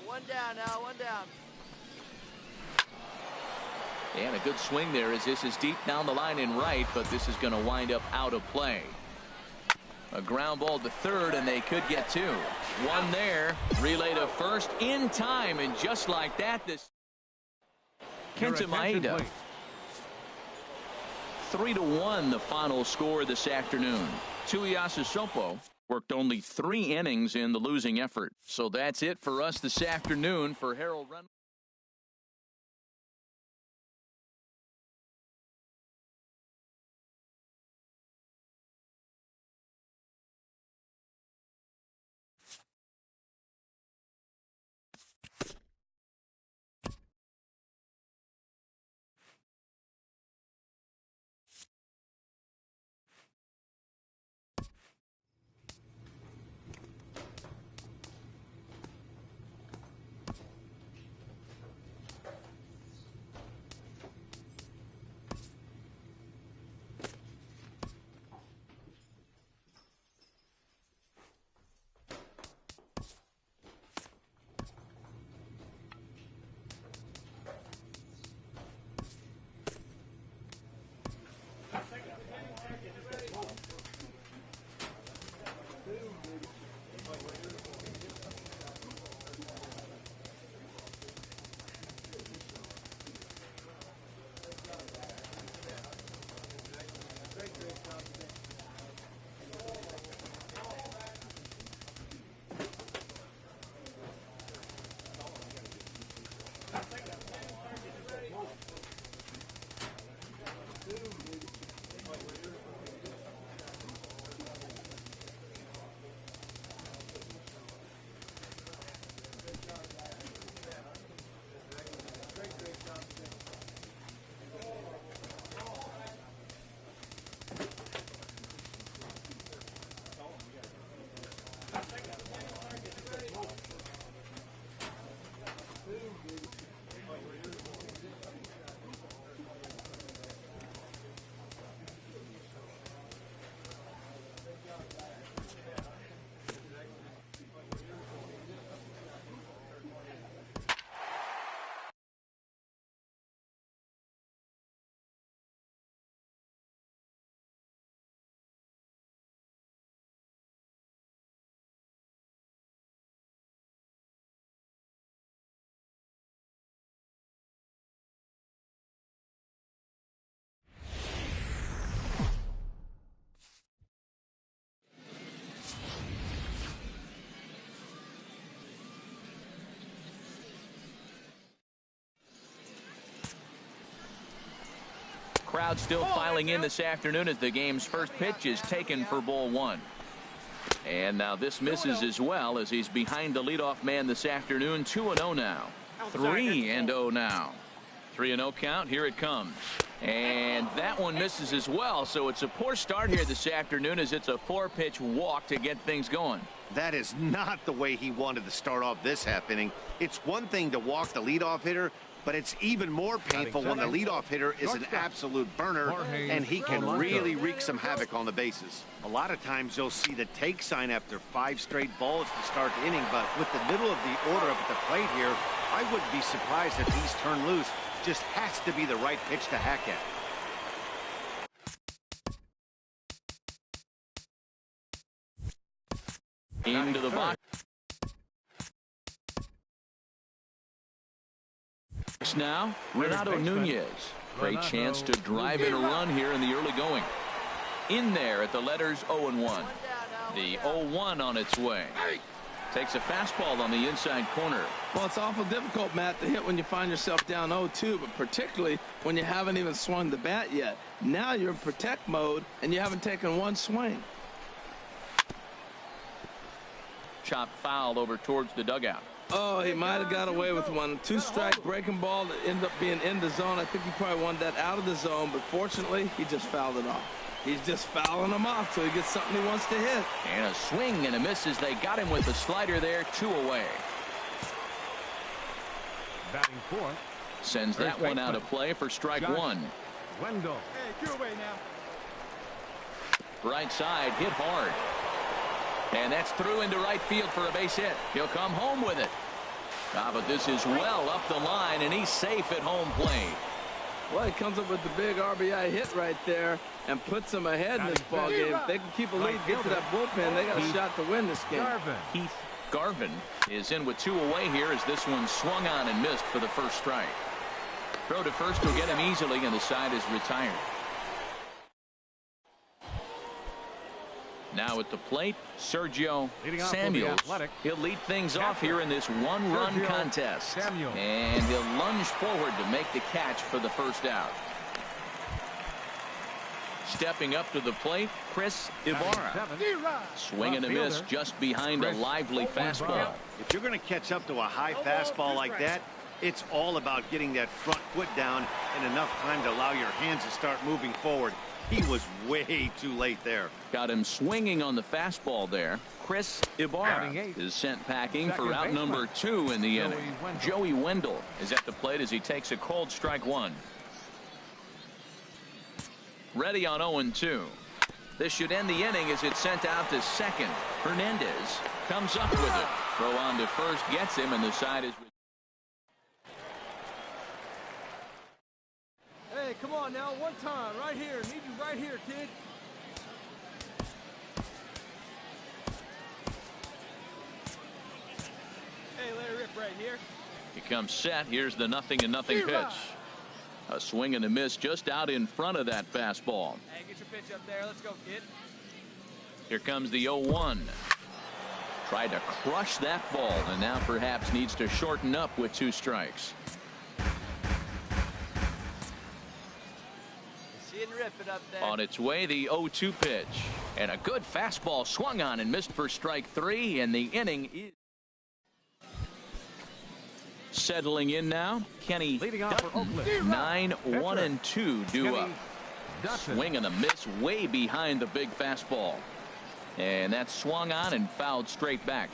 one down now, one down. And a good swing there as this is deep down the line in right, but this is going to wind up out of play. A ground ball to third, and they could get 2. One there, relay to first in time, and just like that, this Kenta Maeda. 3-1 the final score this afternoon. Tuiasa Sopo worked only 3 innings in the losing effort. So that's it for us this afternoon. For Harold Reynolds. Crowd still filing in this afternoon as the game's first pitch is taken for ball one. And now this misses as well as he's behind the leadoff man this afternoon. 2-0 now. 3-0 now. 3-0 count. Here it comes. And that one misses as well. So it's a poor start here this afternoon as it's a 4-pitch walk to get things going. That is not the way he wanted to start off this half inning. It's one thing to walk the leadoff hitter, but it's even more painful when the leadoff hitter is an absolute burner and he can really wreak some havoc on the bases. A lot of times you'll see the take sign after 5 straight balls to start the inning, but with the middle of the order up at the plate here, I wouldn't be surprised if he's turned loose. Just has to be the right pitch to hack at. Into the box now, Renato Nunez. Great chance to drive in a run here in the early going. In there at the letters 0-1. The 0-1 on its way. Takes a fastball on the inside corner. Well, it's awful difficult, Matt, to hit when you find yourself down 0-2, but particularly when you haven't even swung the bat yet. Now you're in protect mode and you haven't taken one swing. Chop foul over towards the dugout. Oh, he might have got away with one. 2-strike breaking ball that ended up being in the zone. I think he probably wanted that out of the zone, but fortunately, he just fouled it off. He's just fouling them off till he gets something he wants to hit. And a swing and a miss as they got him with the slider there, 2 away. Batting fourth. Sends that one out of play for strike one. Wendell. Hey, get away now. Right side, hit hard. And that's through into right field for a base hit. He'll come home with it. But this is well up the line, and he's safe at home plate. Well, he comes up with the big RBI hit right there and puts them ahead in this ball game. If they can keep a lead, get to that bullpen, they got a shot to win this game. Heath Garvin is in with 2 away here as this one swung on and missed for the first strike. Throw to first will get him easily, and the side is retired. Now at the plate, Sergio Samuels. He'll lead things off here in this one-run contest. And he'll lunge forward to make the catch for the first out. Stepping up to the plate, Chris Ibarra. Swing and a miss just behind a lively fastball. If you're going to catch up to a high fastball like that, it's all about getting that front foot down and enough time to allow your hands to start moving forward. He was way too late there. Got him swinging on the fastball there. Chris Ibarra is sent packing for out number 2 in the inning. Joey Wendell is at the plate as he takes a cold strike 1. Ready on 0-2. This should end the inning as it's sent out to second. Hernandez comes up with it. Throw on to first gets him, and the side is. Hey, come on now, one time, right here. Need you right here, kid. Hey, let it rip right here. He comes set. Here's the 0-0 pitch. A swing and a miss just out in front of that fastball. Hey, get your pitch up there. Let's go, kid. Here comes the 0-1. Tried to crush that ball, and now perhaps needs to shorten up with 2 strikes. Rip it up there. On its way, the 0-2 pitch. And a good fastball swung on and missed for strike 3, and the inning is settling in now. Kenny Leading off for Oakland. 9-1-2 due up. Swing and a miss way behind the big fastball. And that swung on and fouled straight back.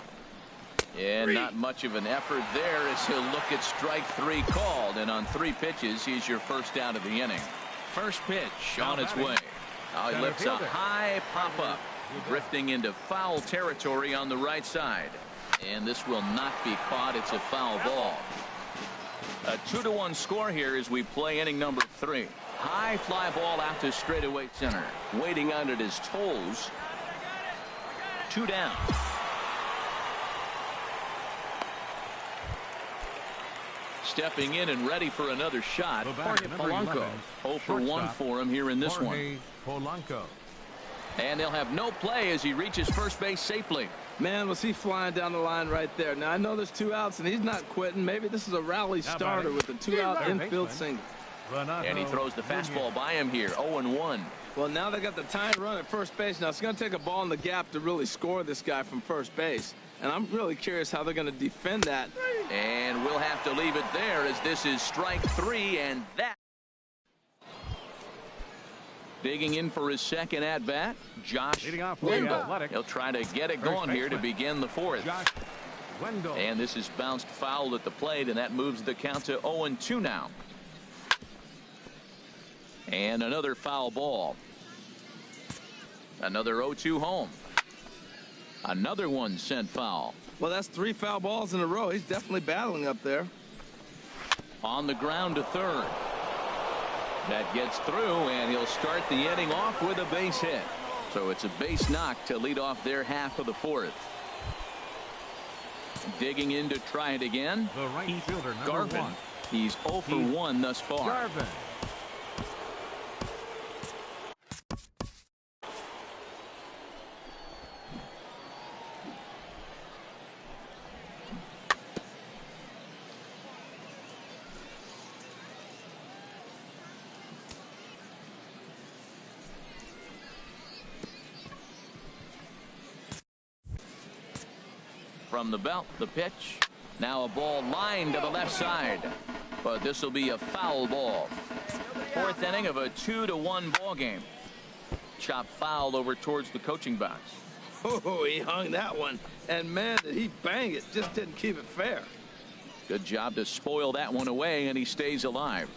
And not much of an effort there as he'll look at strike 3 called. And on 3 pitches, he's your first out of the inning. First pitch on its way. He lifts a high pop-up, drifting into foul territory on the right side. And this will not be caught. It's a foul ball. A 2-1 score here as we play inning number 3. High fly ball out to straightaway center. Waiting on it is Tolles. 2 down. Stepping in and ready for another shot, Jorge Polanco. 0 for 1 for him here in this one. And they'll have no play as he reaches first base safely. Man, was he flying down the line right there. Now, I know there's 2 outs, and he's not quitting. Maybe this is a rally starter with a 2-out infield single. And he throws the fastball by him here. 0-1. Well, now they got the tying run at first base. Now it's going to take a ball in the gap to really score this guy from first base. And I'm really curious how they're going to defend that. And we'll have to leave it there as this is strike 3, and that. Digging in for his second at-bat, Josh Wendell. He'll try to get it going here to begin the fourth. And this is bounced foul at the plate, and that moves the count to 0-2 now. And another foul ball. Another 0-2 home. Another one sent foul. Well, that's 3 foul balls in a row. He's definitely battling up there. On the ground to third. That gets through, and he'll start the inning off with a base hit. So it's a base knock to lead off their half of the fourth. Digging in to try it again. The right fielder, Garvin. He's 0 for 1 thus far. Garvin. From the belt, the pitch. Now a ball lined to the left side. But this will be a foul ball. Fourth inning of a 2-1 ball game. Chop foul over towards the coaching box. Oh, he hung that one. And, man, did he bang it. Just didn't keep it fair. Good job to spoil that one away, and he stays alive.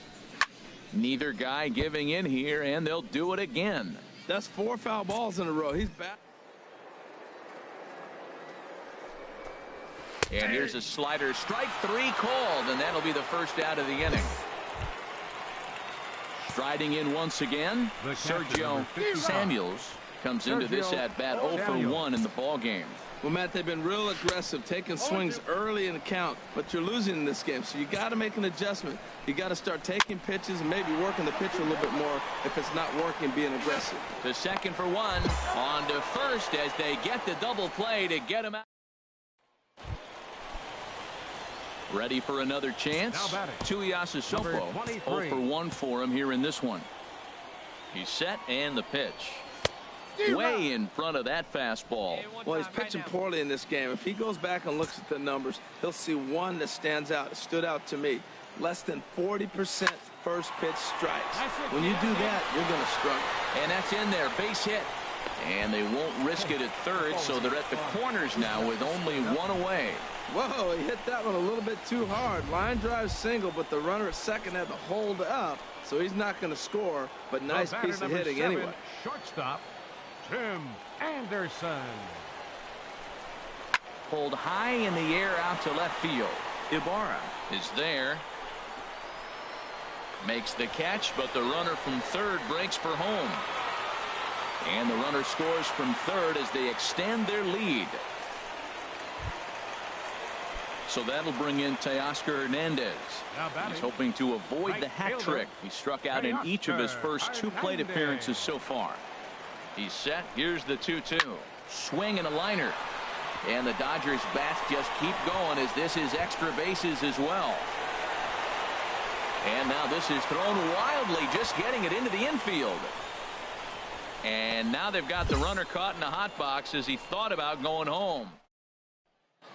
Neither guy giving in here, and they'll do it again. That's 4 foul balls in a row. He's back. And here's a slider, strike 3 called, and that'll be the first out of the inning. Striding in once again, Sergio Samuels comes into this at-bat 0 for 1 in the ball game. Well, Matt, they've been real aggressive, taking swings early in the count, but you're losing in this game, so you got to make an adjustment. You got to start taking pitches and maybe working the pitcher a little bit more if it's not working, being aggressive. The second for 1, on to first as they get the double play to get him out. Ready for another chance. Tuiasa Sopo 0 for 1 for him here in this one. He's set, and the pitch. Way in front of that fastball. Well, he's pitching poorly in this game. If he goes back and looks at the numbers, he'll see one that stands out. It stood out to me. Less than 40% first pitch strikes. When you do that, you're going to struggle. And that's in there. Base hit. And they won't risk it at third, so they're at the corners now with only 1 away. Whoa, he hit that one a little bit too hard. Line drive single, but the runner at second had to hold up, so he's not going to score, but nice piece of hitting anyway. Shortstop, Tim Anderson. Pulled high in the air out to left field. Ibarra is there. Makes the catch, but the runner from third breaks for home. And the runner scores from third as they extend their lead. So that'll bring in Teoscar Hernandez. He's hoping to avoid the hat trick. He struck out in each of his first 2 plate appearances so far. He's set. Here's the 2-2. Swing and a liner. And the Dodgers bats just keep going as this is extra bases as well. And now this is thrown wildly, just getting it into the infield. And now they've got the runner caught in the hot box as he thought about going home.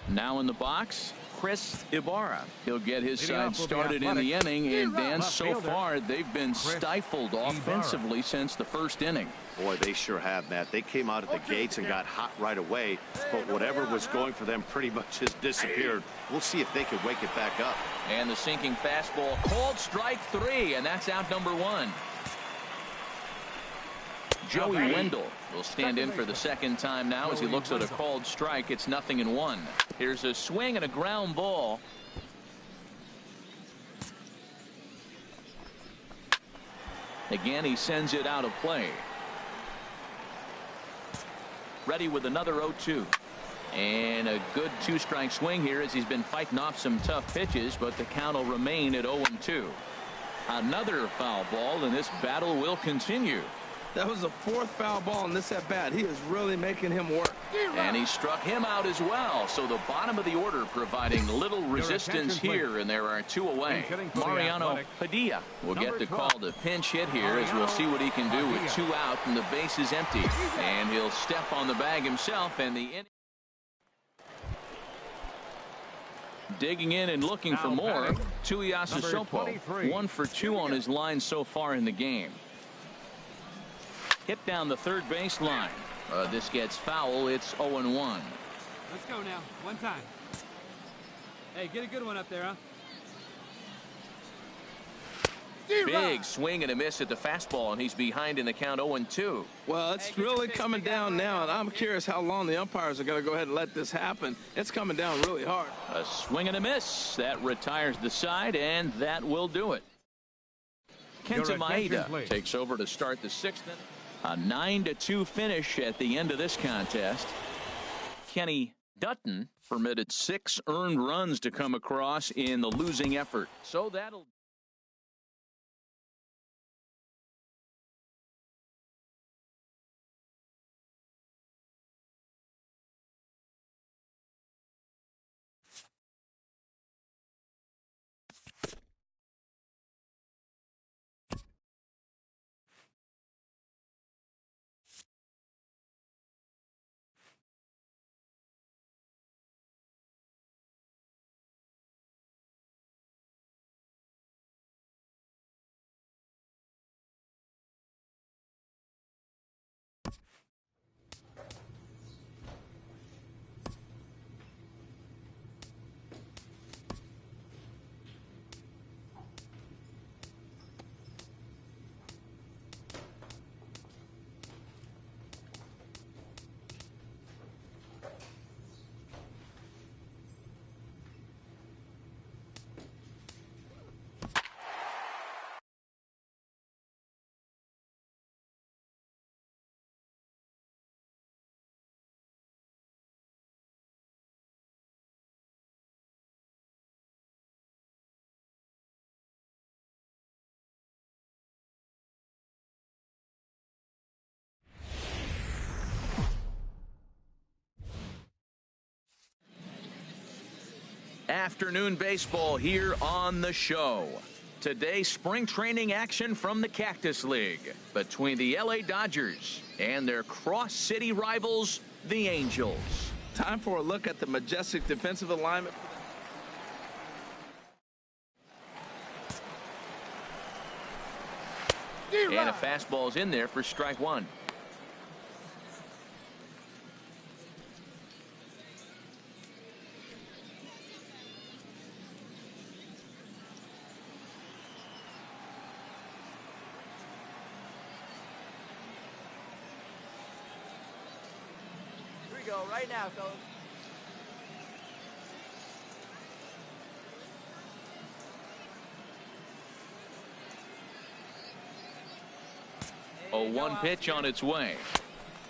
Now in the box, Chris Ibarra. He'll get his side started in the inning, and Dan, so far they've been stifled offensively since the first inning. Boy, they sure have, Matt. They came out of the gates and got hot right away, but whatever was going for them pretty much has disappeared. We'll see if they can wake it back up. And the sinking fastball called strike 3, and that's out number 1. Joey Wendell will stand in for the second time now as he looks at a called strike. It's 0-1. Here's a swing and a ground ball. Again, he sends it out of play. Ready with another 0-2. And a good 2-strike swing here as he's been fighting off some tough pitches, but the count will remain at 0-2. Another foul ball, and this battle will continue. That was the 4th foul ball in this at-bat. He is really making him work. And he struck him out as well. So the bottom of the order providing little resistance here, and there are 2 away. Mariano Padilla will get the call to pinch hit here, as we'll see what he can do with 2 out and the base is empty. And he'll step on the bag himself, and the inning. Digging in and looking for more. Tuiasa Sopo, 1 for 2 on his line so far in the game. Hit down the third baseline. This gets foul. It's 0-1. Let's go now. One time. Hey, get a good one up there, huh? Big swing and a miss at the fastball, and he's behind in the count 0-2. Well, it's really coming down now, and I'm curious how long the umpires are going to go ahead and let this happen. It's coming down really hard. A swing and a miss. That retires the side, and that will do it. Kenta Maeda takes over to start the 6th inning. A 9-2 finish at the end of this contest. Kenny Dutton permitted 6 earned runs to come across in the losing effort. So that'll. Afternoon baseball here on the show. Today, spring training action from the Cactus League between the LA Dodgers and their cross-city rivals, the Angels. Time for a look at the majestic defensive alignment. And a fastball's in there for strike 1. Go right now, fellas. A 1 pitch on its way.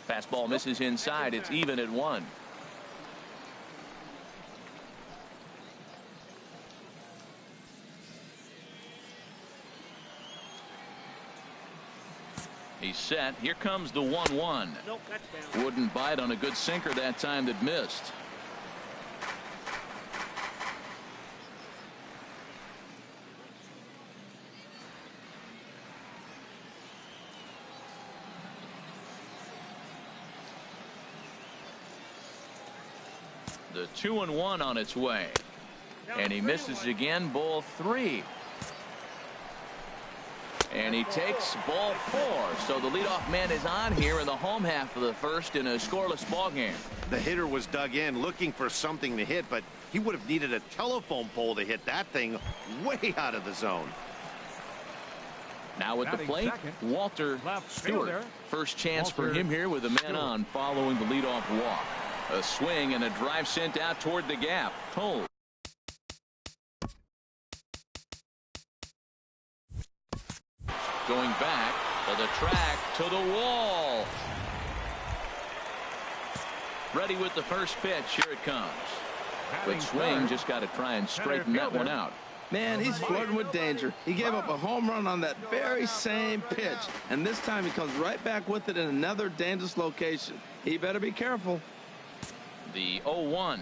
Fastball misses inside. It's even at 1. He's set. Here comes the 1-1. Nope, that's down. Wouldn't bite on a good sinker that time that missed. The 2-1 on its way. And he misses again. Ball 3. And he takes ball 4. So the leadoff man is on here in the home half of the first in a scoreless ball game. The hitter was dug in looking for something to hit, but he would have needed a telephone pole to hit that thing way out of the zone. Now at the plate, Walter Stewart. First chance for him here with a man on following the leadoff walk. A swing and a drive sent out toward the gap. Told. Going back to the track, to the wall. Ready with the first pitch. Here it comes. Good swing. Just got to try and straighten that one out. Man, he's flirting with danger. He gave up a home run on that very same pitch, and this time he comes right back with it in another dangerous location. He better be careful. The 0-1.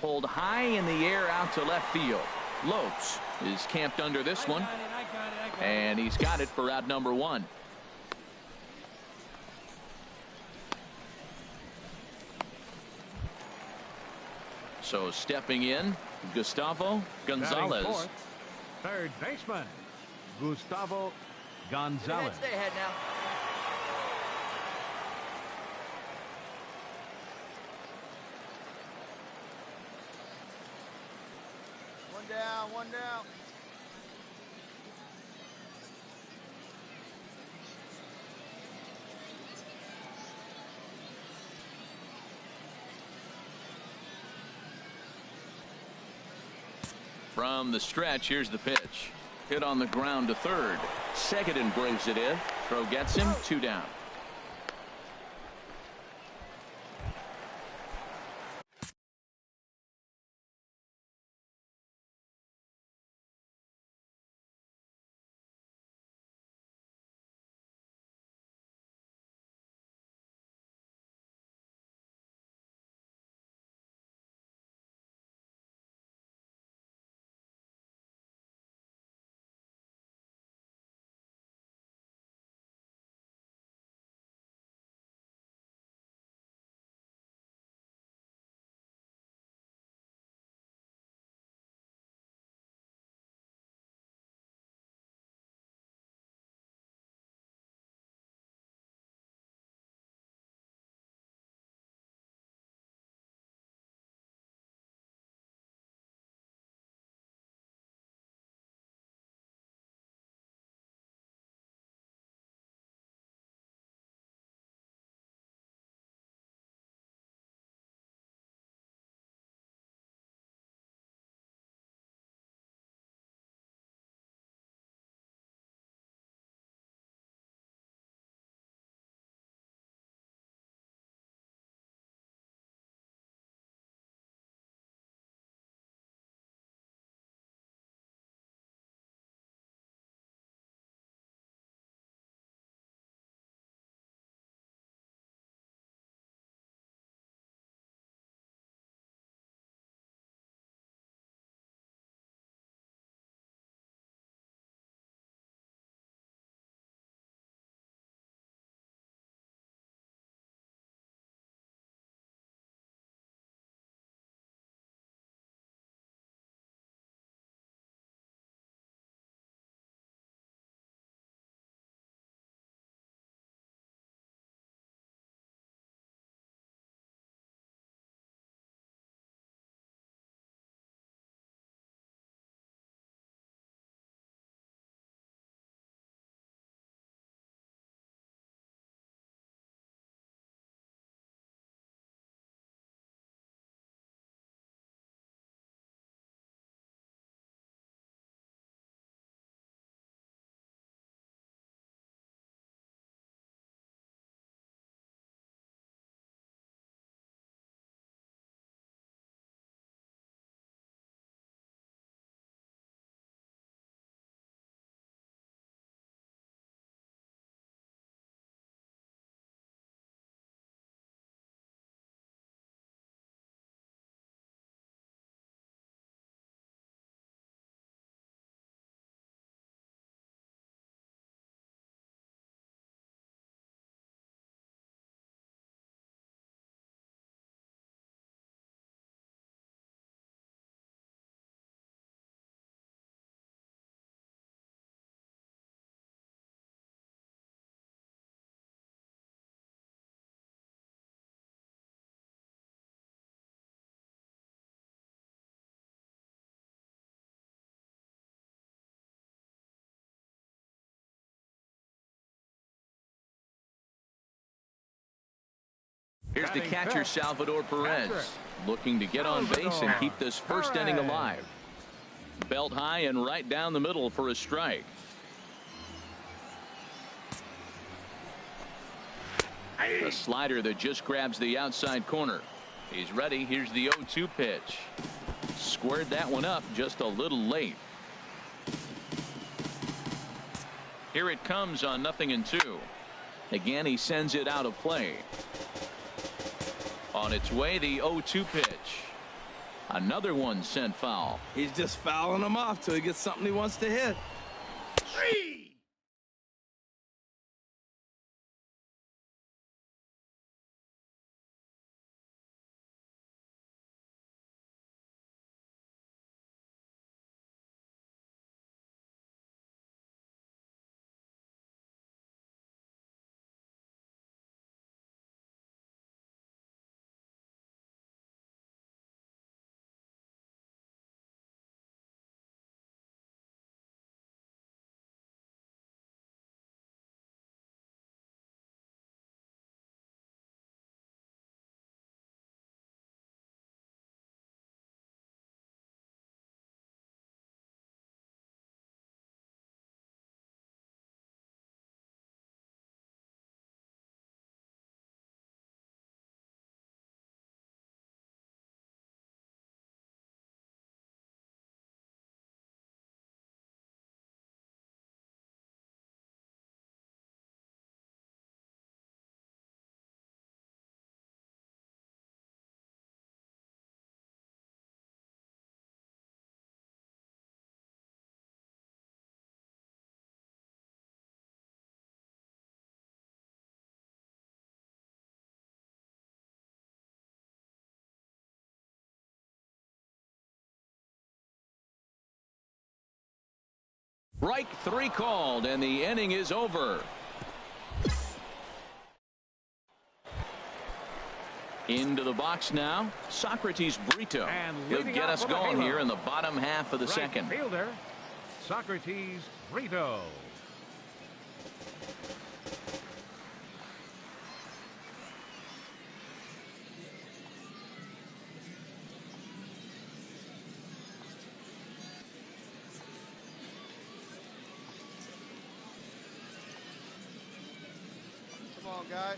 Pulled high in the air out to left field. Lopes is camped under this one. And he's got it for out number 1. So stepping in, Gustavo Gonzalez. Third baseman, Gustavo Gonzalez. Stay ahead now. One down. From the stretch, here's the pitch. Hit on the ground to third. Second and brings it in. Throw gets him. 2 down. Here's the catcher, Salvador Perez, looking to get on base and keep this first inning alive. Belt high and right down the middle for a strike. A slider that just grabs the outside corner. He's ready. Here's the 0-2 pitch. Squared that one up just a little late. Here it comes on 0-2. Again, he sends it out of play. On its way, the 0-2 pitch. Another one sent foul. He's just fouling them off till he gets something he wants to hit. Strike 3 called, and the inning is over. Into the box now, Socrates Brito. He'll get us going here in the bottom half of the second. Fielder, Socrates Brito. Come on, guy.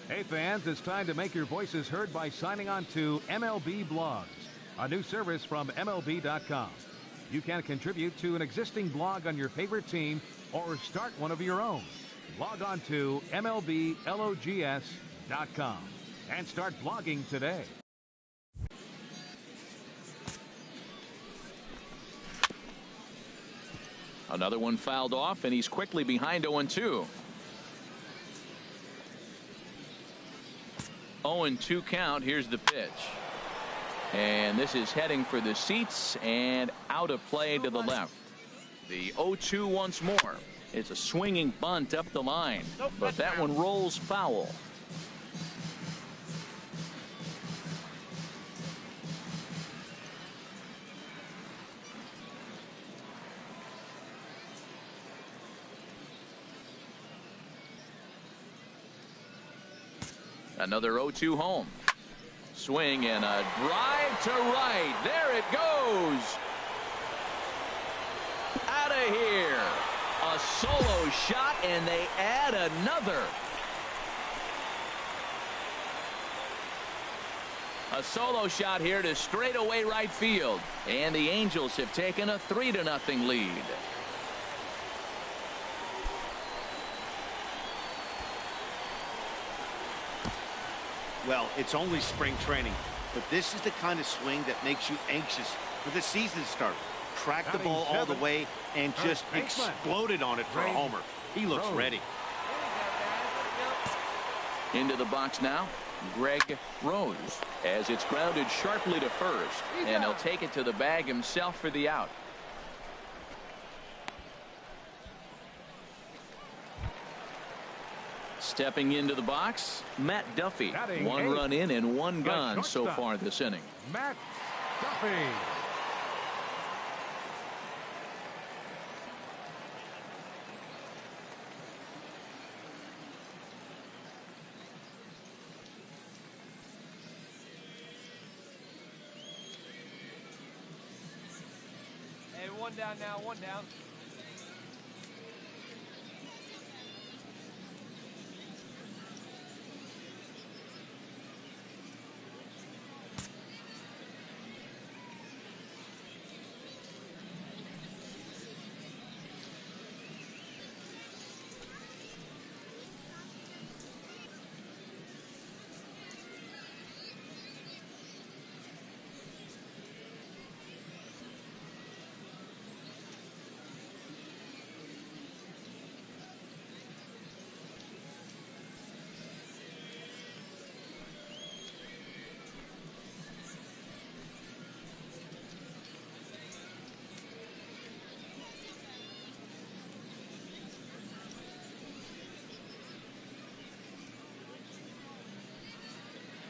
Hey fans, it's time to make your voices heard by signing on to MLB Blogs, a new service from MLB.com. You can contribute to an existing blog on your favorite team or start one of your own. Log on to MLBLOGS.com and start blogging today. Another one fouled off, and he's quickly behind 0-2. 0-2 count. Here's the pitch. And this is heading for the seats and out of play to the left. The 0-2 once more. It's a swinging bunt up the line, but that one rolls foul. Another 0-2 home. Swing and a drive to right. There it goes. Out of here. A solo shot, and they add another. A solo shot here to straightaway right field. And the Angels have taken a 3-0 lead. Well, it's only spring training, but this is the kind of swing that makes you anxious for the season to start. Track the ball all the way and just exploded on it for a homer. He looks ready. Into the box now, Greg Rose, as it's grounded sharply to first, and he'll take it to the bag himself for the out. Stepping into the box, Matt Duffy. One run in and one gone so far this inning. Matt Duffy. Hey, one down now, one down.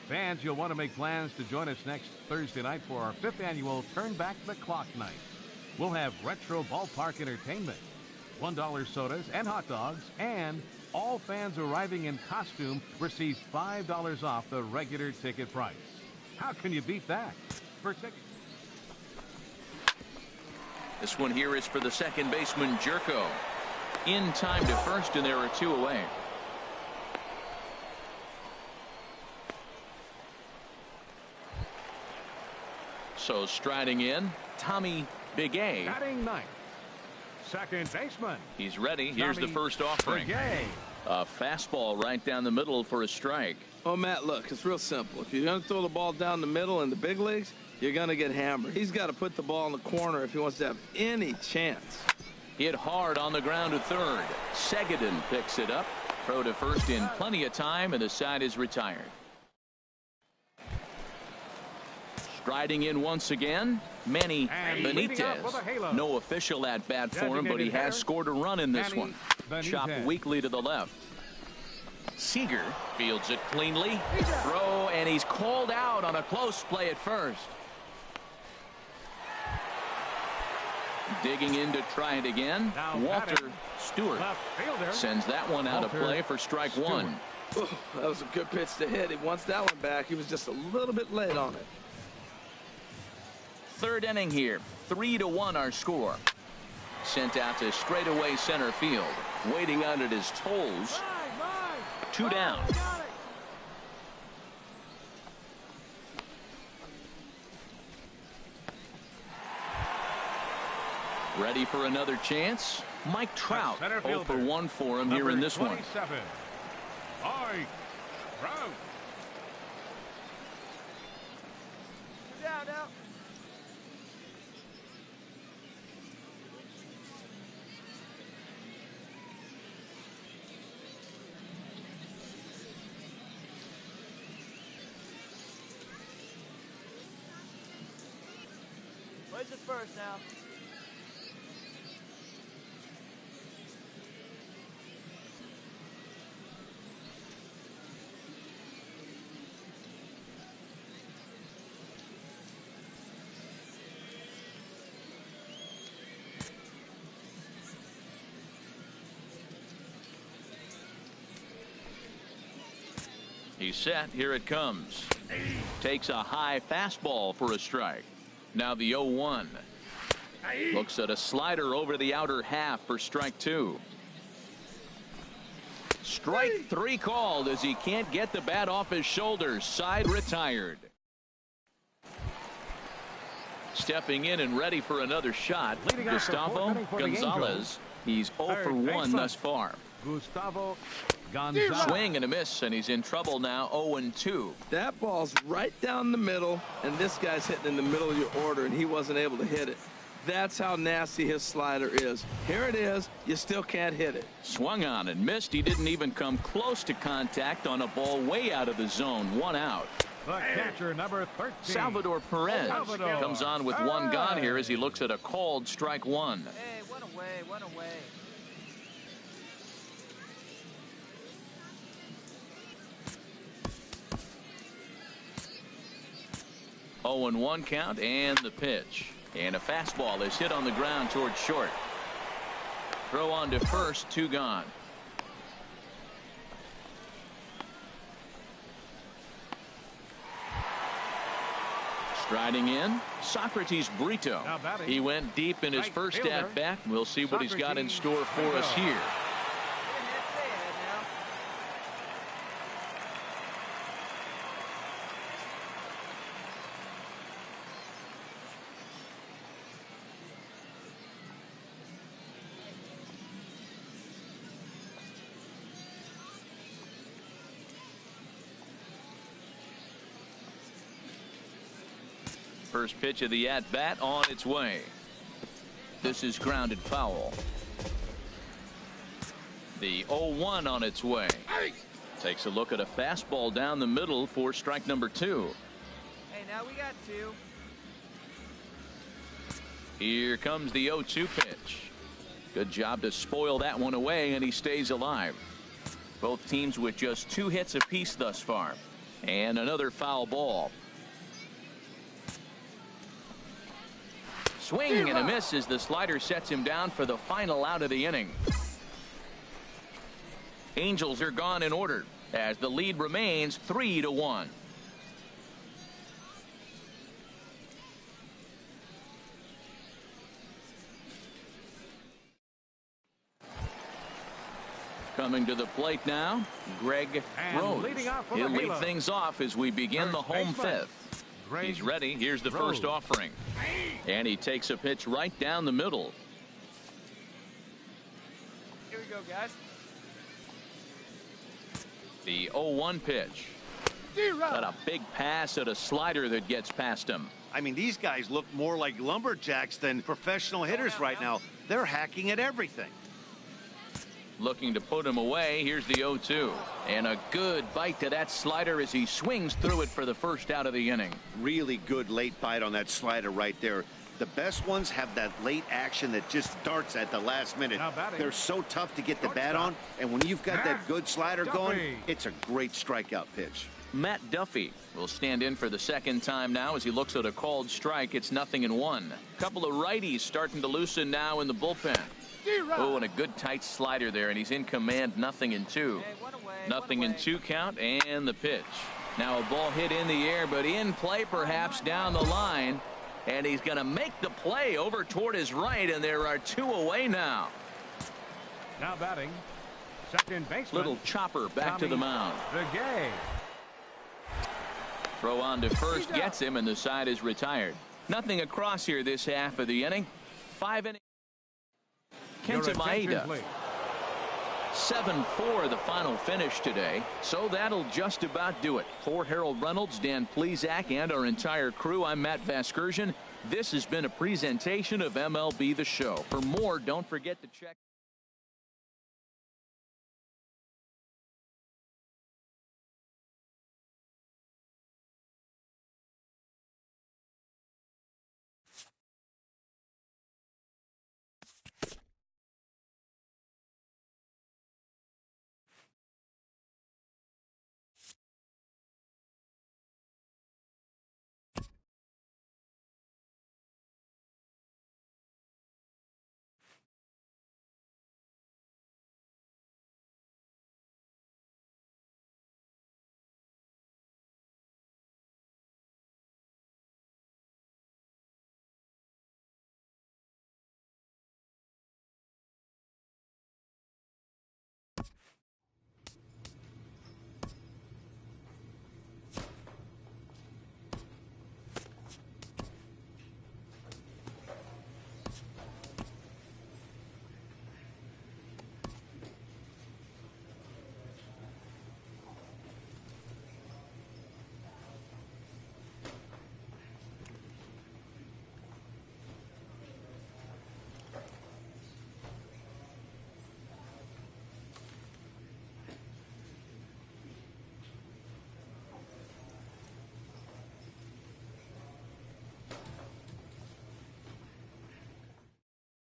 Fans, you'll want to make plans to join us next Thursday night for our 5th annual Turn Back the Clock night. We'll have retro ballpark entertainment, $1 sodas and hot dogs, and all fans arriving in costume receive $5 off the regular ticket price. How can you beat that? For tickets. This one here is for the second baseman, Jerko. In time to first, and there are two away. So striding in, Tommy Bigay. Batting ninth, second baseman. He's ready. Here's the first offering. Bigay. A fastball right down the middle for a strike. Oh, Matt, look, it's real simple. If you're going to throw the ball down the middle in the big leagues, you're going to get hammered. He's got to put the ball in the corner if he wants to have any chance. Hit hard on the ground to third. Seguin picks it up. Throw to first in plenty of time, and the side is retired. Striding in once again, Manny Benitez. No official at bat for him, but he has scored a run in this one. Chopped weakly to the left. Seager fields it cleanly. Throw, and he's called out on a close play at first. Digging in to try it again. Walter Stewart sends that one out of play for strike one. Ooh, that was a good pitch to hit. He wants that one back. He was just a little bit late on it. Third inning here. 3-1 our score. Sent out to straightaway center field. Waiting out at his toes. Two down. Ready for another chance. Mike Trout. 0 for 1 for him here in this one. Mike Trout. Down now. Where's this first now? He's set. Here it comes. Takes a high fastball for a strike. Now the 0-1. Looks at a slider over the outer half for strike two. Strike three called as he can't get the bat off his shoulders. Side retired. Stepping in and ready for another shot, Gustavo Gonzalez. He's 0 for 1 thus far. Gustavo Gonzalez. Swing and a miss, and he's in trouble now. 0-2. That ball's right down the middle, and this guy's hitting in the middle of your order, and he wasn't able to hit it. That's how nasty his slider is. Here it is. You still can't hit it. Swung on and missed. He didn't even come close to contact on a ball way out of the zone. 1 out. The catcher, number 13. Salvador Perez comes on with 1 gone here as he looks at a called strike 1. Hey, one away, one away. 0-1 count and the pitch. And a fastball is hit on the ground towards short. Throw on to first, 2 gone. Striding in, Socrates Brito. He went deep in his first at bat. We'll see what he's got in store for us here. First pitch of the at-bat on its way. This is grounded foul. The 0-1 on its way. Takes a look at a fastball down the middle for strike number 2. Hey, now we got 2. Here comes the 0-2 pitch. Good job to spoil that one away, and he stays alive. Both teams with just 2 hits apiece thus far. And another foul ball. Swing and a miss as the slider sets him down for the final out of the inning. Angels are gone in order as the lead remains 3-1. Coming to the plate now, Greg Rose. He'll lead things off as we begin the home 5th. He's ready. Here's the first offering. And he takes a pitch right down the middle. Here we go, guys. The 0-1 pitch. Got a big pass at a slider that gets past him. I mean, these guys look more like lumberjacks than professional hitters right now. They're hacking at everything. Looking to put him away. Here's the 0-2. And a good bite to that slider as he swings through it for the first out of the inning. Really good late bite on that slider right there. The best ones have that late action that just darts at the last minute. They're so tough to get the bat on, and when you've got that good slider going, it's a great strikeout pitch. Matt Duffy will stand in for the second time now as he looks at a called strike. It's 0-1. Couple of righties starting to loosen now in the bullpen. Oh, and a good tight slider there, and he's in command. 0-2. 0-2 count and the pitch. Now a ball hit in the air, but in play perhaps down the line. And he's going to make the play over toward his right, and there are 2 away now. Now batting, second baseman. Little chopper back to the mound. Throw on to first gets him, and the side is retired. Nothing across here this half of the inning. 5 innings. Kenta Maeda. 7-4 the final finish today. So that'll just about do it. For Harold Reynolds, Dan Plesac, and our entire crew, I'm Matt Vasgersian. This has been a presentation of MLB The Show. For more, don't forget to check.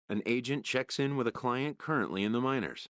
An agent checks in with a client currently in the minors.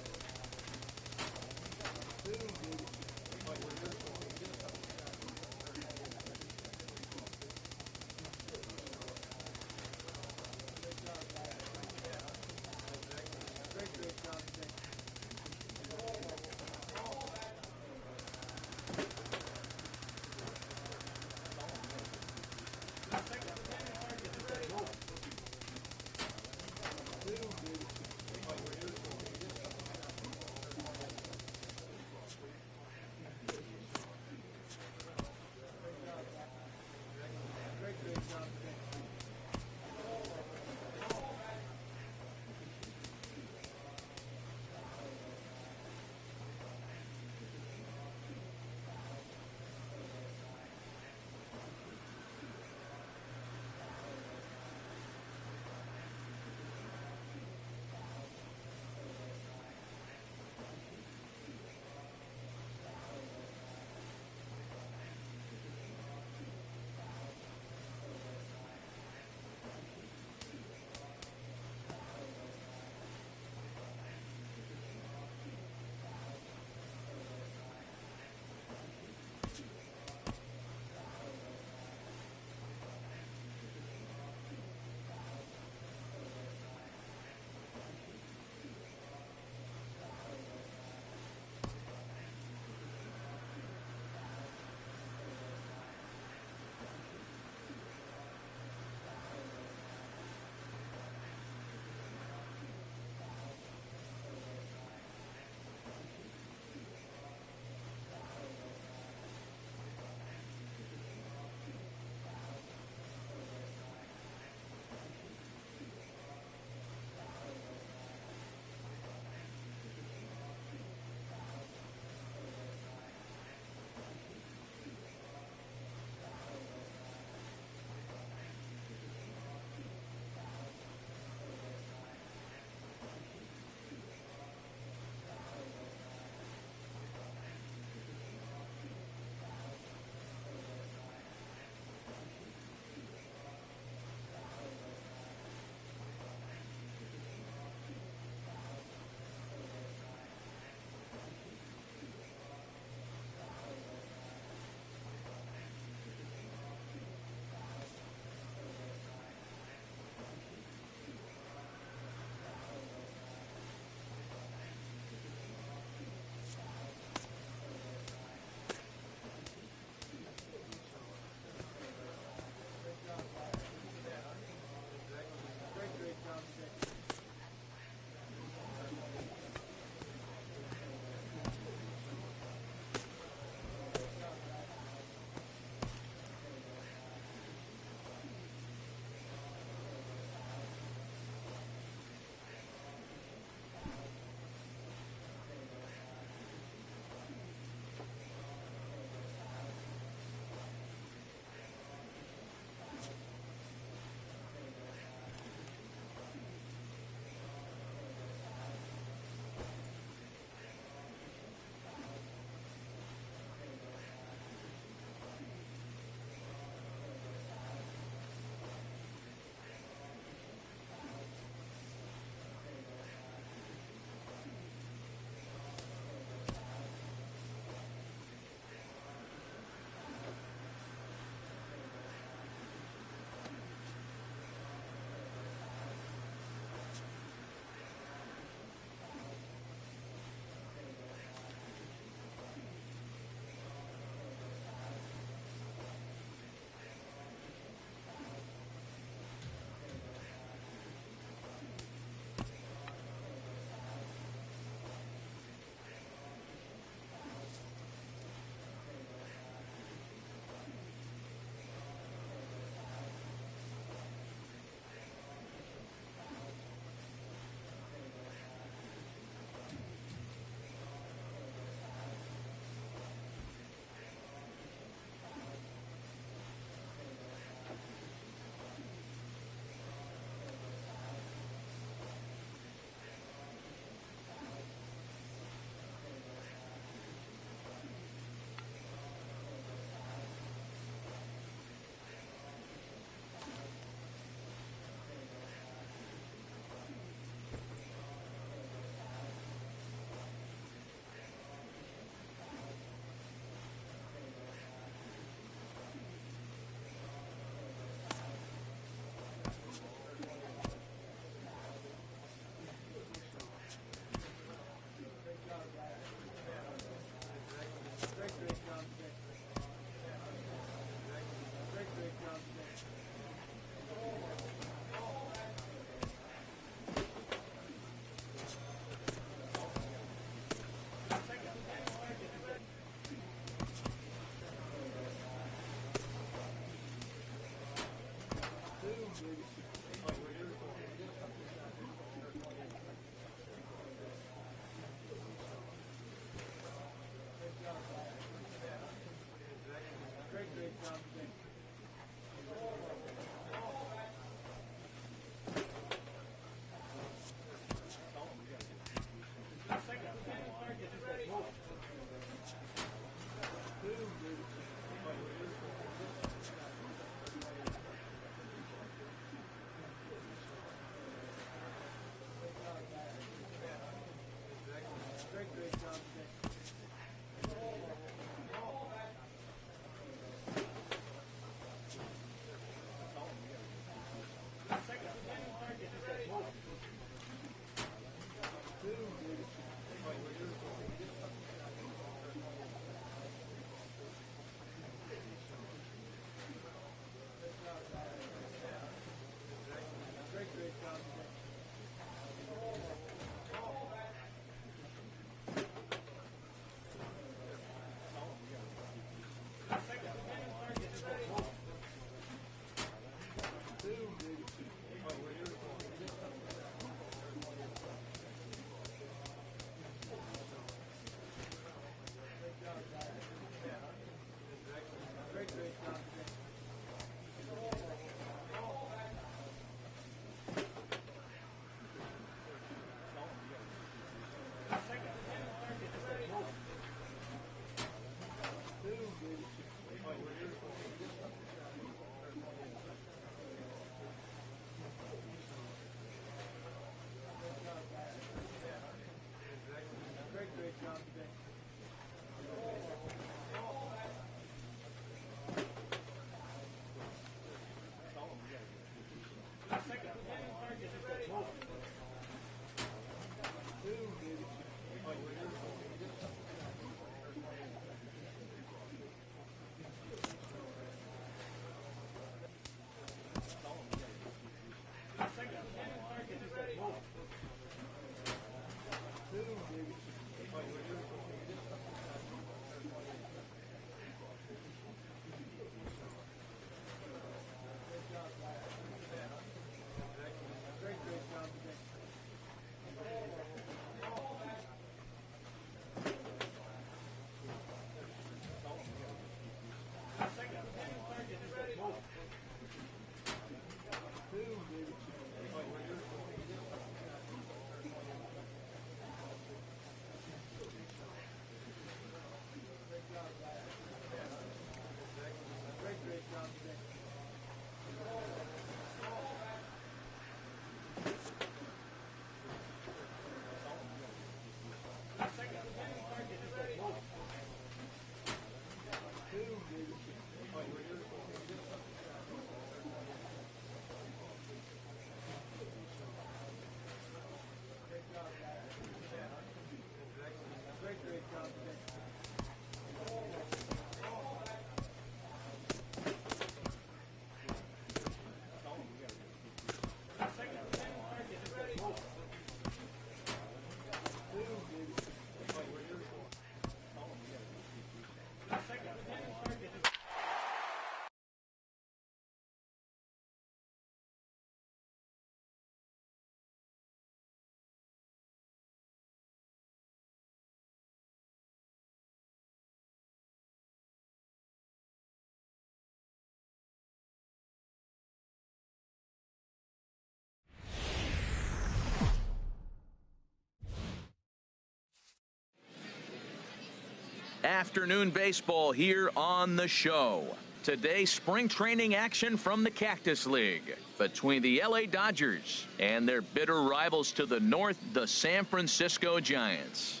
Afternoon baseball here on the show. Today, spring training action from the Cactus League between the LA Dodgers and their bitter rivals to the north, the San Francisco Giants.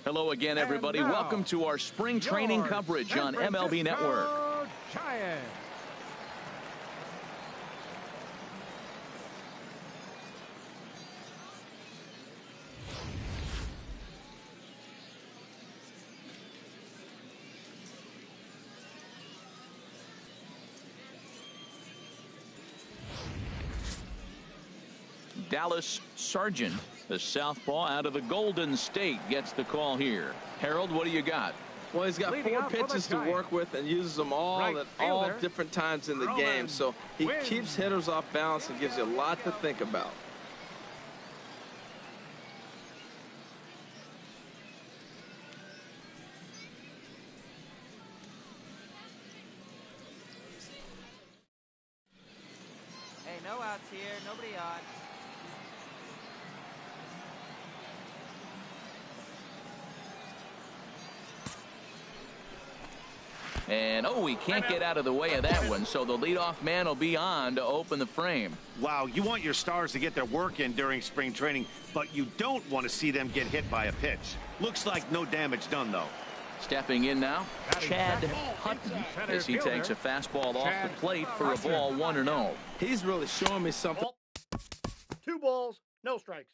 Hello again, everybody. Welcome to our spring training coverage on MLB Network. Giants. Dallas Sargent, the southpaw out of the Golden State, gets the call here. Harold, what do you got? Well, he's got Leading 4 out for the pitches to Giants. work with and uses them all Right at all fielder, different times in the Roman game. So he wins. keeps hitters off balance and gives you a lot to think about. Hey, no outs here. Nobody on. And, oh, he can't get out of the way of that one, so the leadoff man will be on to open the frame. Wow, you want your stars to get their work in during spring training, but you don't want to see them get hit by a pitch. Looks like no damage done, though. Stepping in now, Chad Hutton, as he takes a fastball off the plate for a ball 1-0. He's really showing me something. 2 balls, no strikes.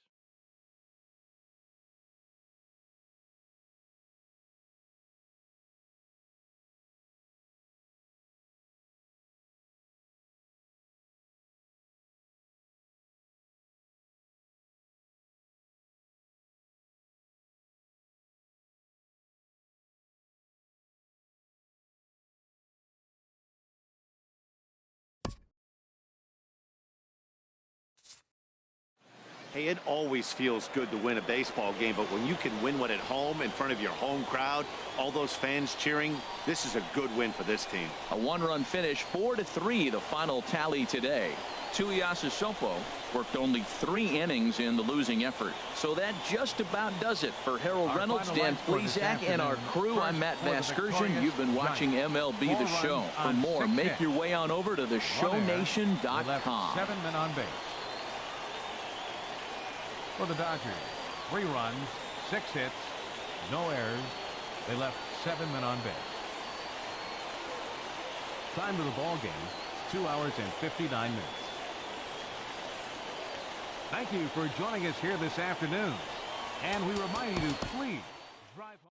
Hey, it always feels good to win a baseball game, but when you can win one at home in front of your home crowd, all those fans cheering, this is a good win for this team. A 1-run finish, 4-3, the final tally today. Tuiasa Sopo worked only 3 innings in the losing effort. So that just about does it for Harold Reynolds, Dan Plesac, and our crew. I'm Matt Vasgersian. You've been watching MLB The Show. For more, make your way on over to theshownation.com. 7 men on base. For the Dodgers, 3 runs, 6 hits, no errors. They left 7 men on base. Time of the ball game, 2 hours and 59 minutes. Thank you for joining us here this afternoon. And we remind you to please drive home.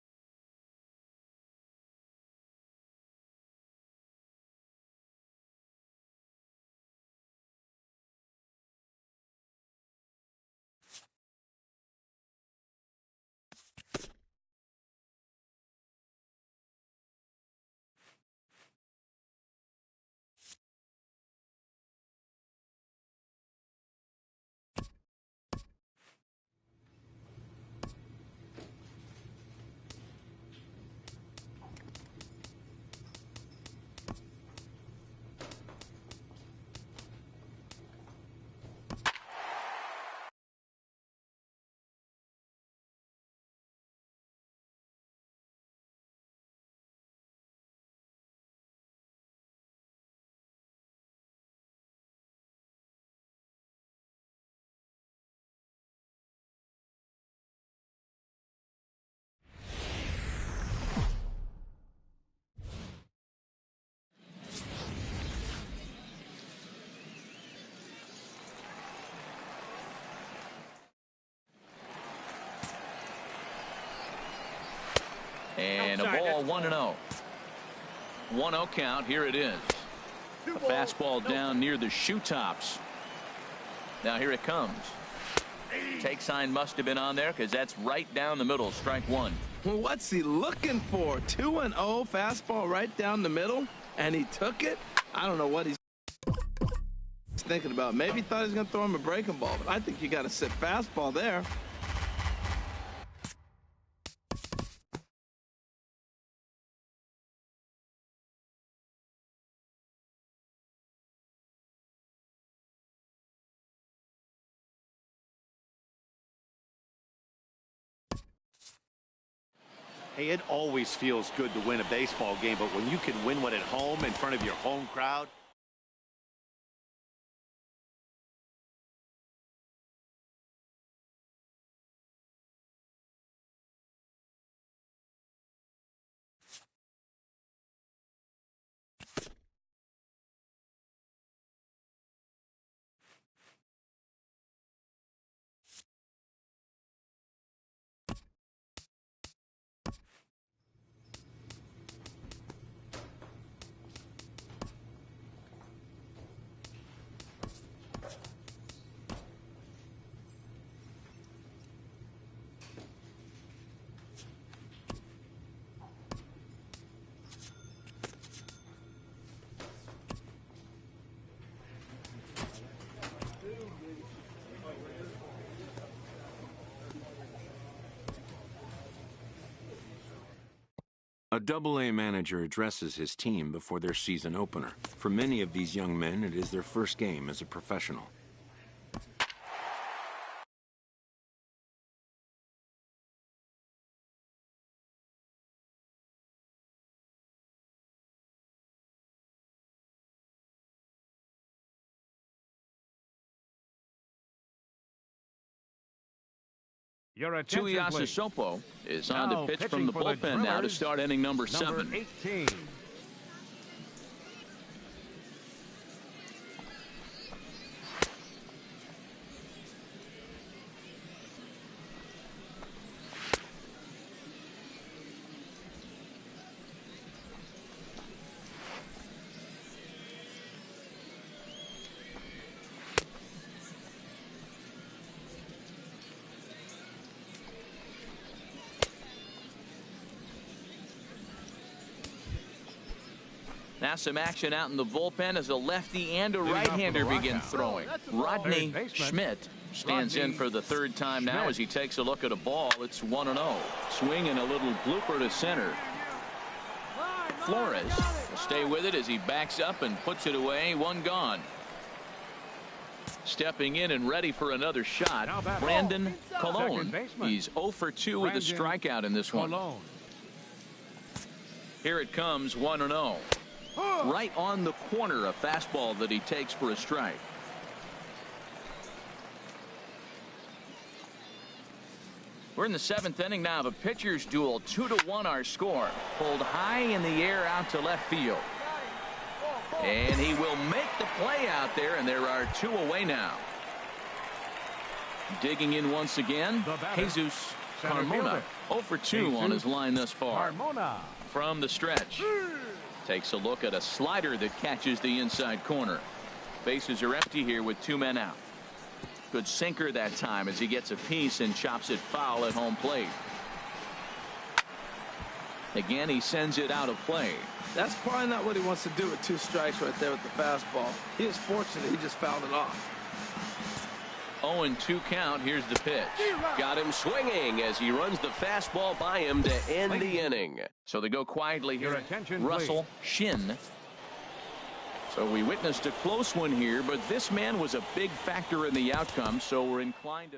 And a ball, 1-0. 1-0 count. Here it is. A fastball down near the shoe tops. Now here it comes. Take sign must have been on there because that's right down the middle. Strike 1. Well, what's he looking for? 2-0 fastball right down the middle, and he took it. I don't know what he's thinking about. Maybe he thought he was going to throw him a breaking ball, but I think you got to sit fastball there. Hey, it always feels good to win a baseball game, but when you can win one at home in front of your home crowd, A Double-A manager addresses his team before their season opener. For many of these young men, it is their first game as a professional. Your attention, Tuiasa please. Sopo is on Now the pitch pitching from the for the bullpen now to Drillers, start inning number 7. Number 18. Now some action out in the bullpen as a lefty and a Leading off right-hander with a begin lockout. throwing. that's a ball. Rodney Third baseman. Schmidt stands in Rodney for the third time now Schmidt. as he takes a look at a ball. It's 1-0. Swing and a little blooper to center. Flores will stay with it as he backs up and puts it away. One gone. Stepping in and ready for another shot, Now back. Brandon Second Colon. baseman. He's 0 for 2 with a Brandon strikeout in this one. Colon. Here it comes, 1-0. Right on the corner, a fastball that he takes for a strike. We're in the 7th inning now of a pitcher's duel. 2-1 our score. Pulled high in the air out to left field. And he will make the play out there, and there are 2 away now. Digging in once again, The batter, Jesus center Carmona. fielder. 0 for 2 on his line thus far. Carmona. From the stretch. Takes a look at a slider that catches the inside corner. Bases are empty here with 2 men out. Good sinker that time as he gets a piece and chops it foul at home plate. Again, he sends it out of play. That's probably not what he wants to do with 2 strikes right there with the fastball. He was fortunate he just fouled it off. 0-2 count. Here's the pitch. Got him swinging as he runs the fastball by him to end the inning. So they go quietly Your here. attention, Russell Shin. So we witnessed a close one here, but this man was a big factor in the outcome, so we're inclined to.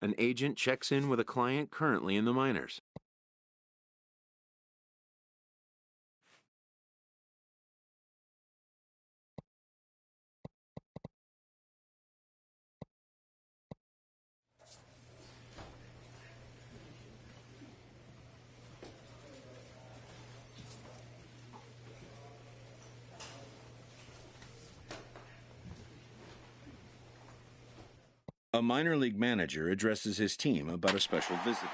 An agent checks in with a client currently in the minors. A minor league manager addresses his team about a special visitor.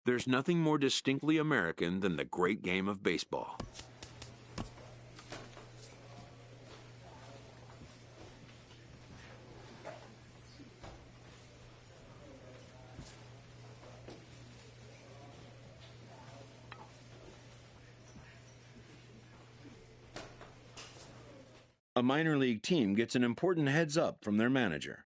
There's nothing more distinctly American than the great game of baseball. A minor league team gets an important heads up from their manager.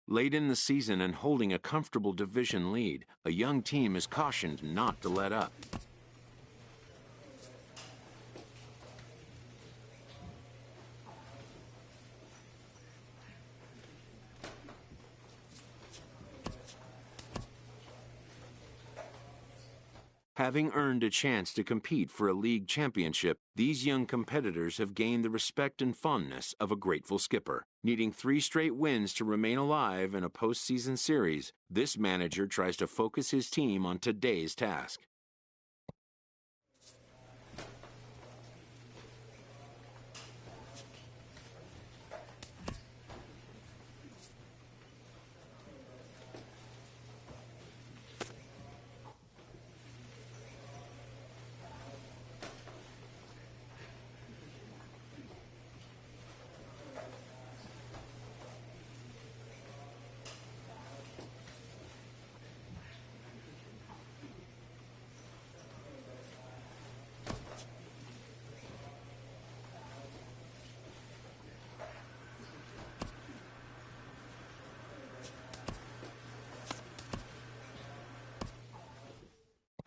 Late in the season and holding a comfortable division lead, a young team is cautioned not to let up. Having earned a chance to compete for a league championship, these young competitors have gained the respect and fondness of a grateful skipper. Needing 3 straight wins to remain alive in a postseason series, this manager tries to focus his team on today's task.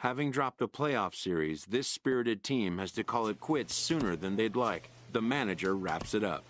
Having dropped a playoff series, this spirited team has to call it quits sooner than they'd like. The manager wraps it up.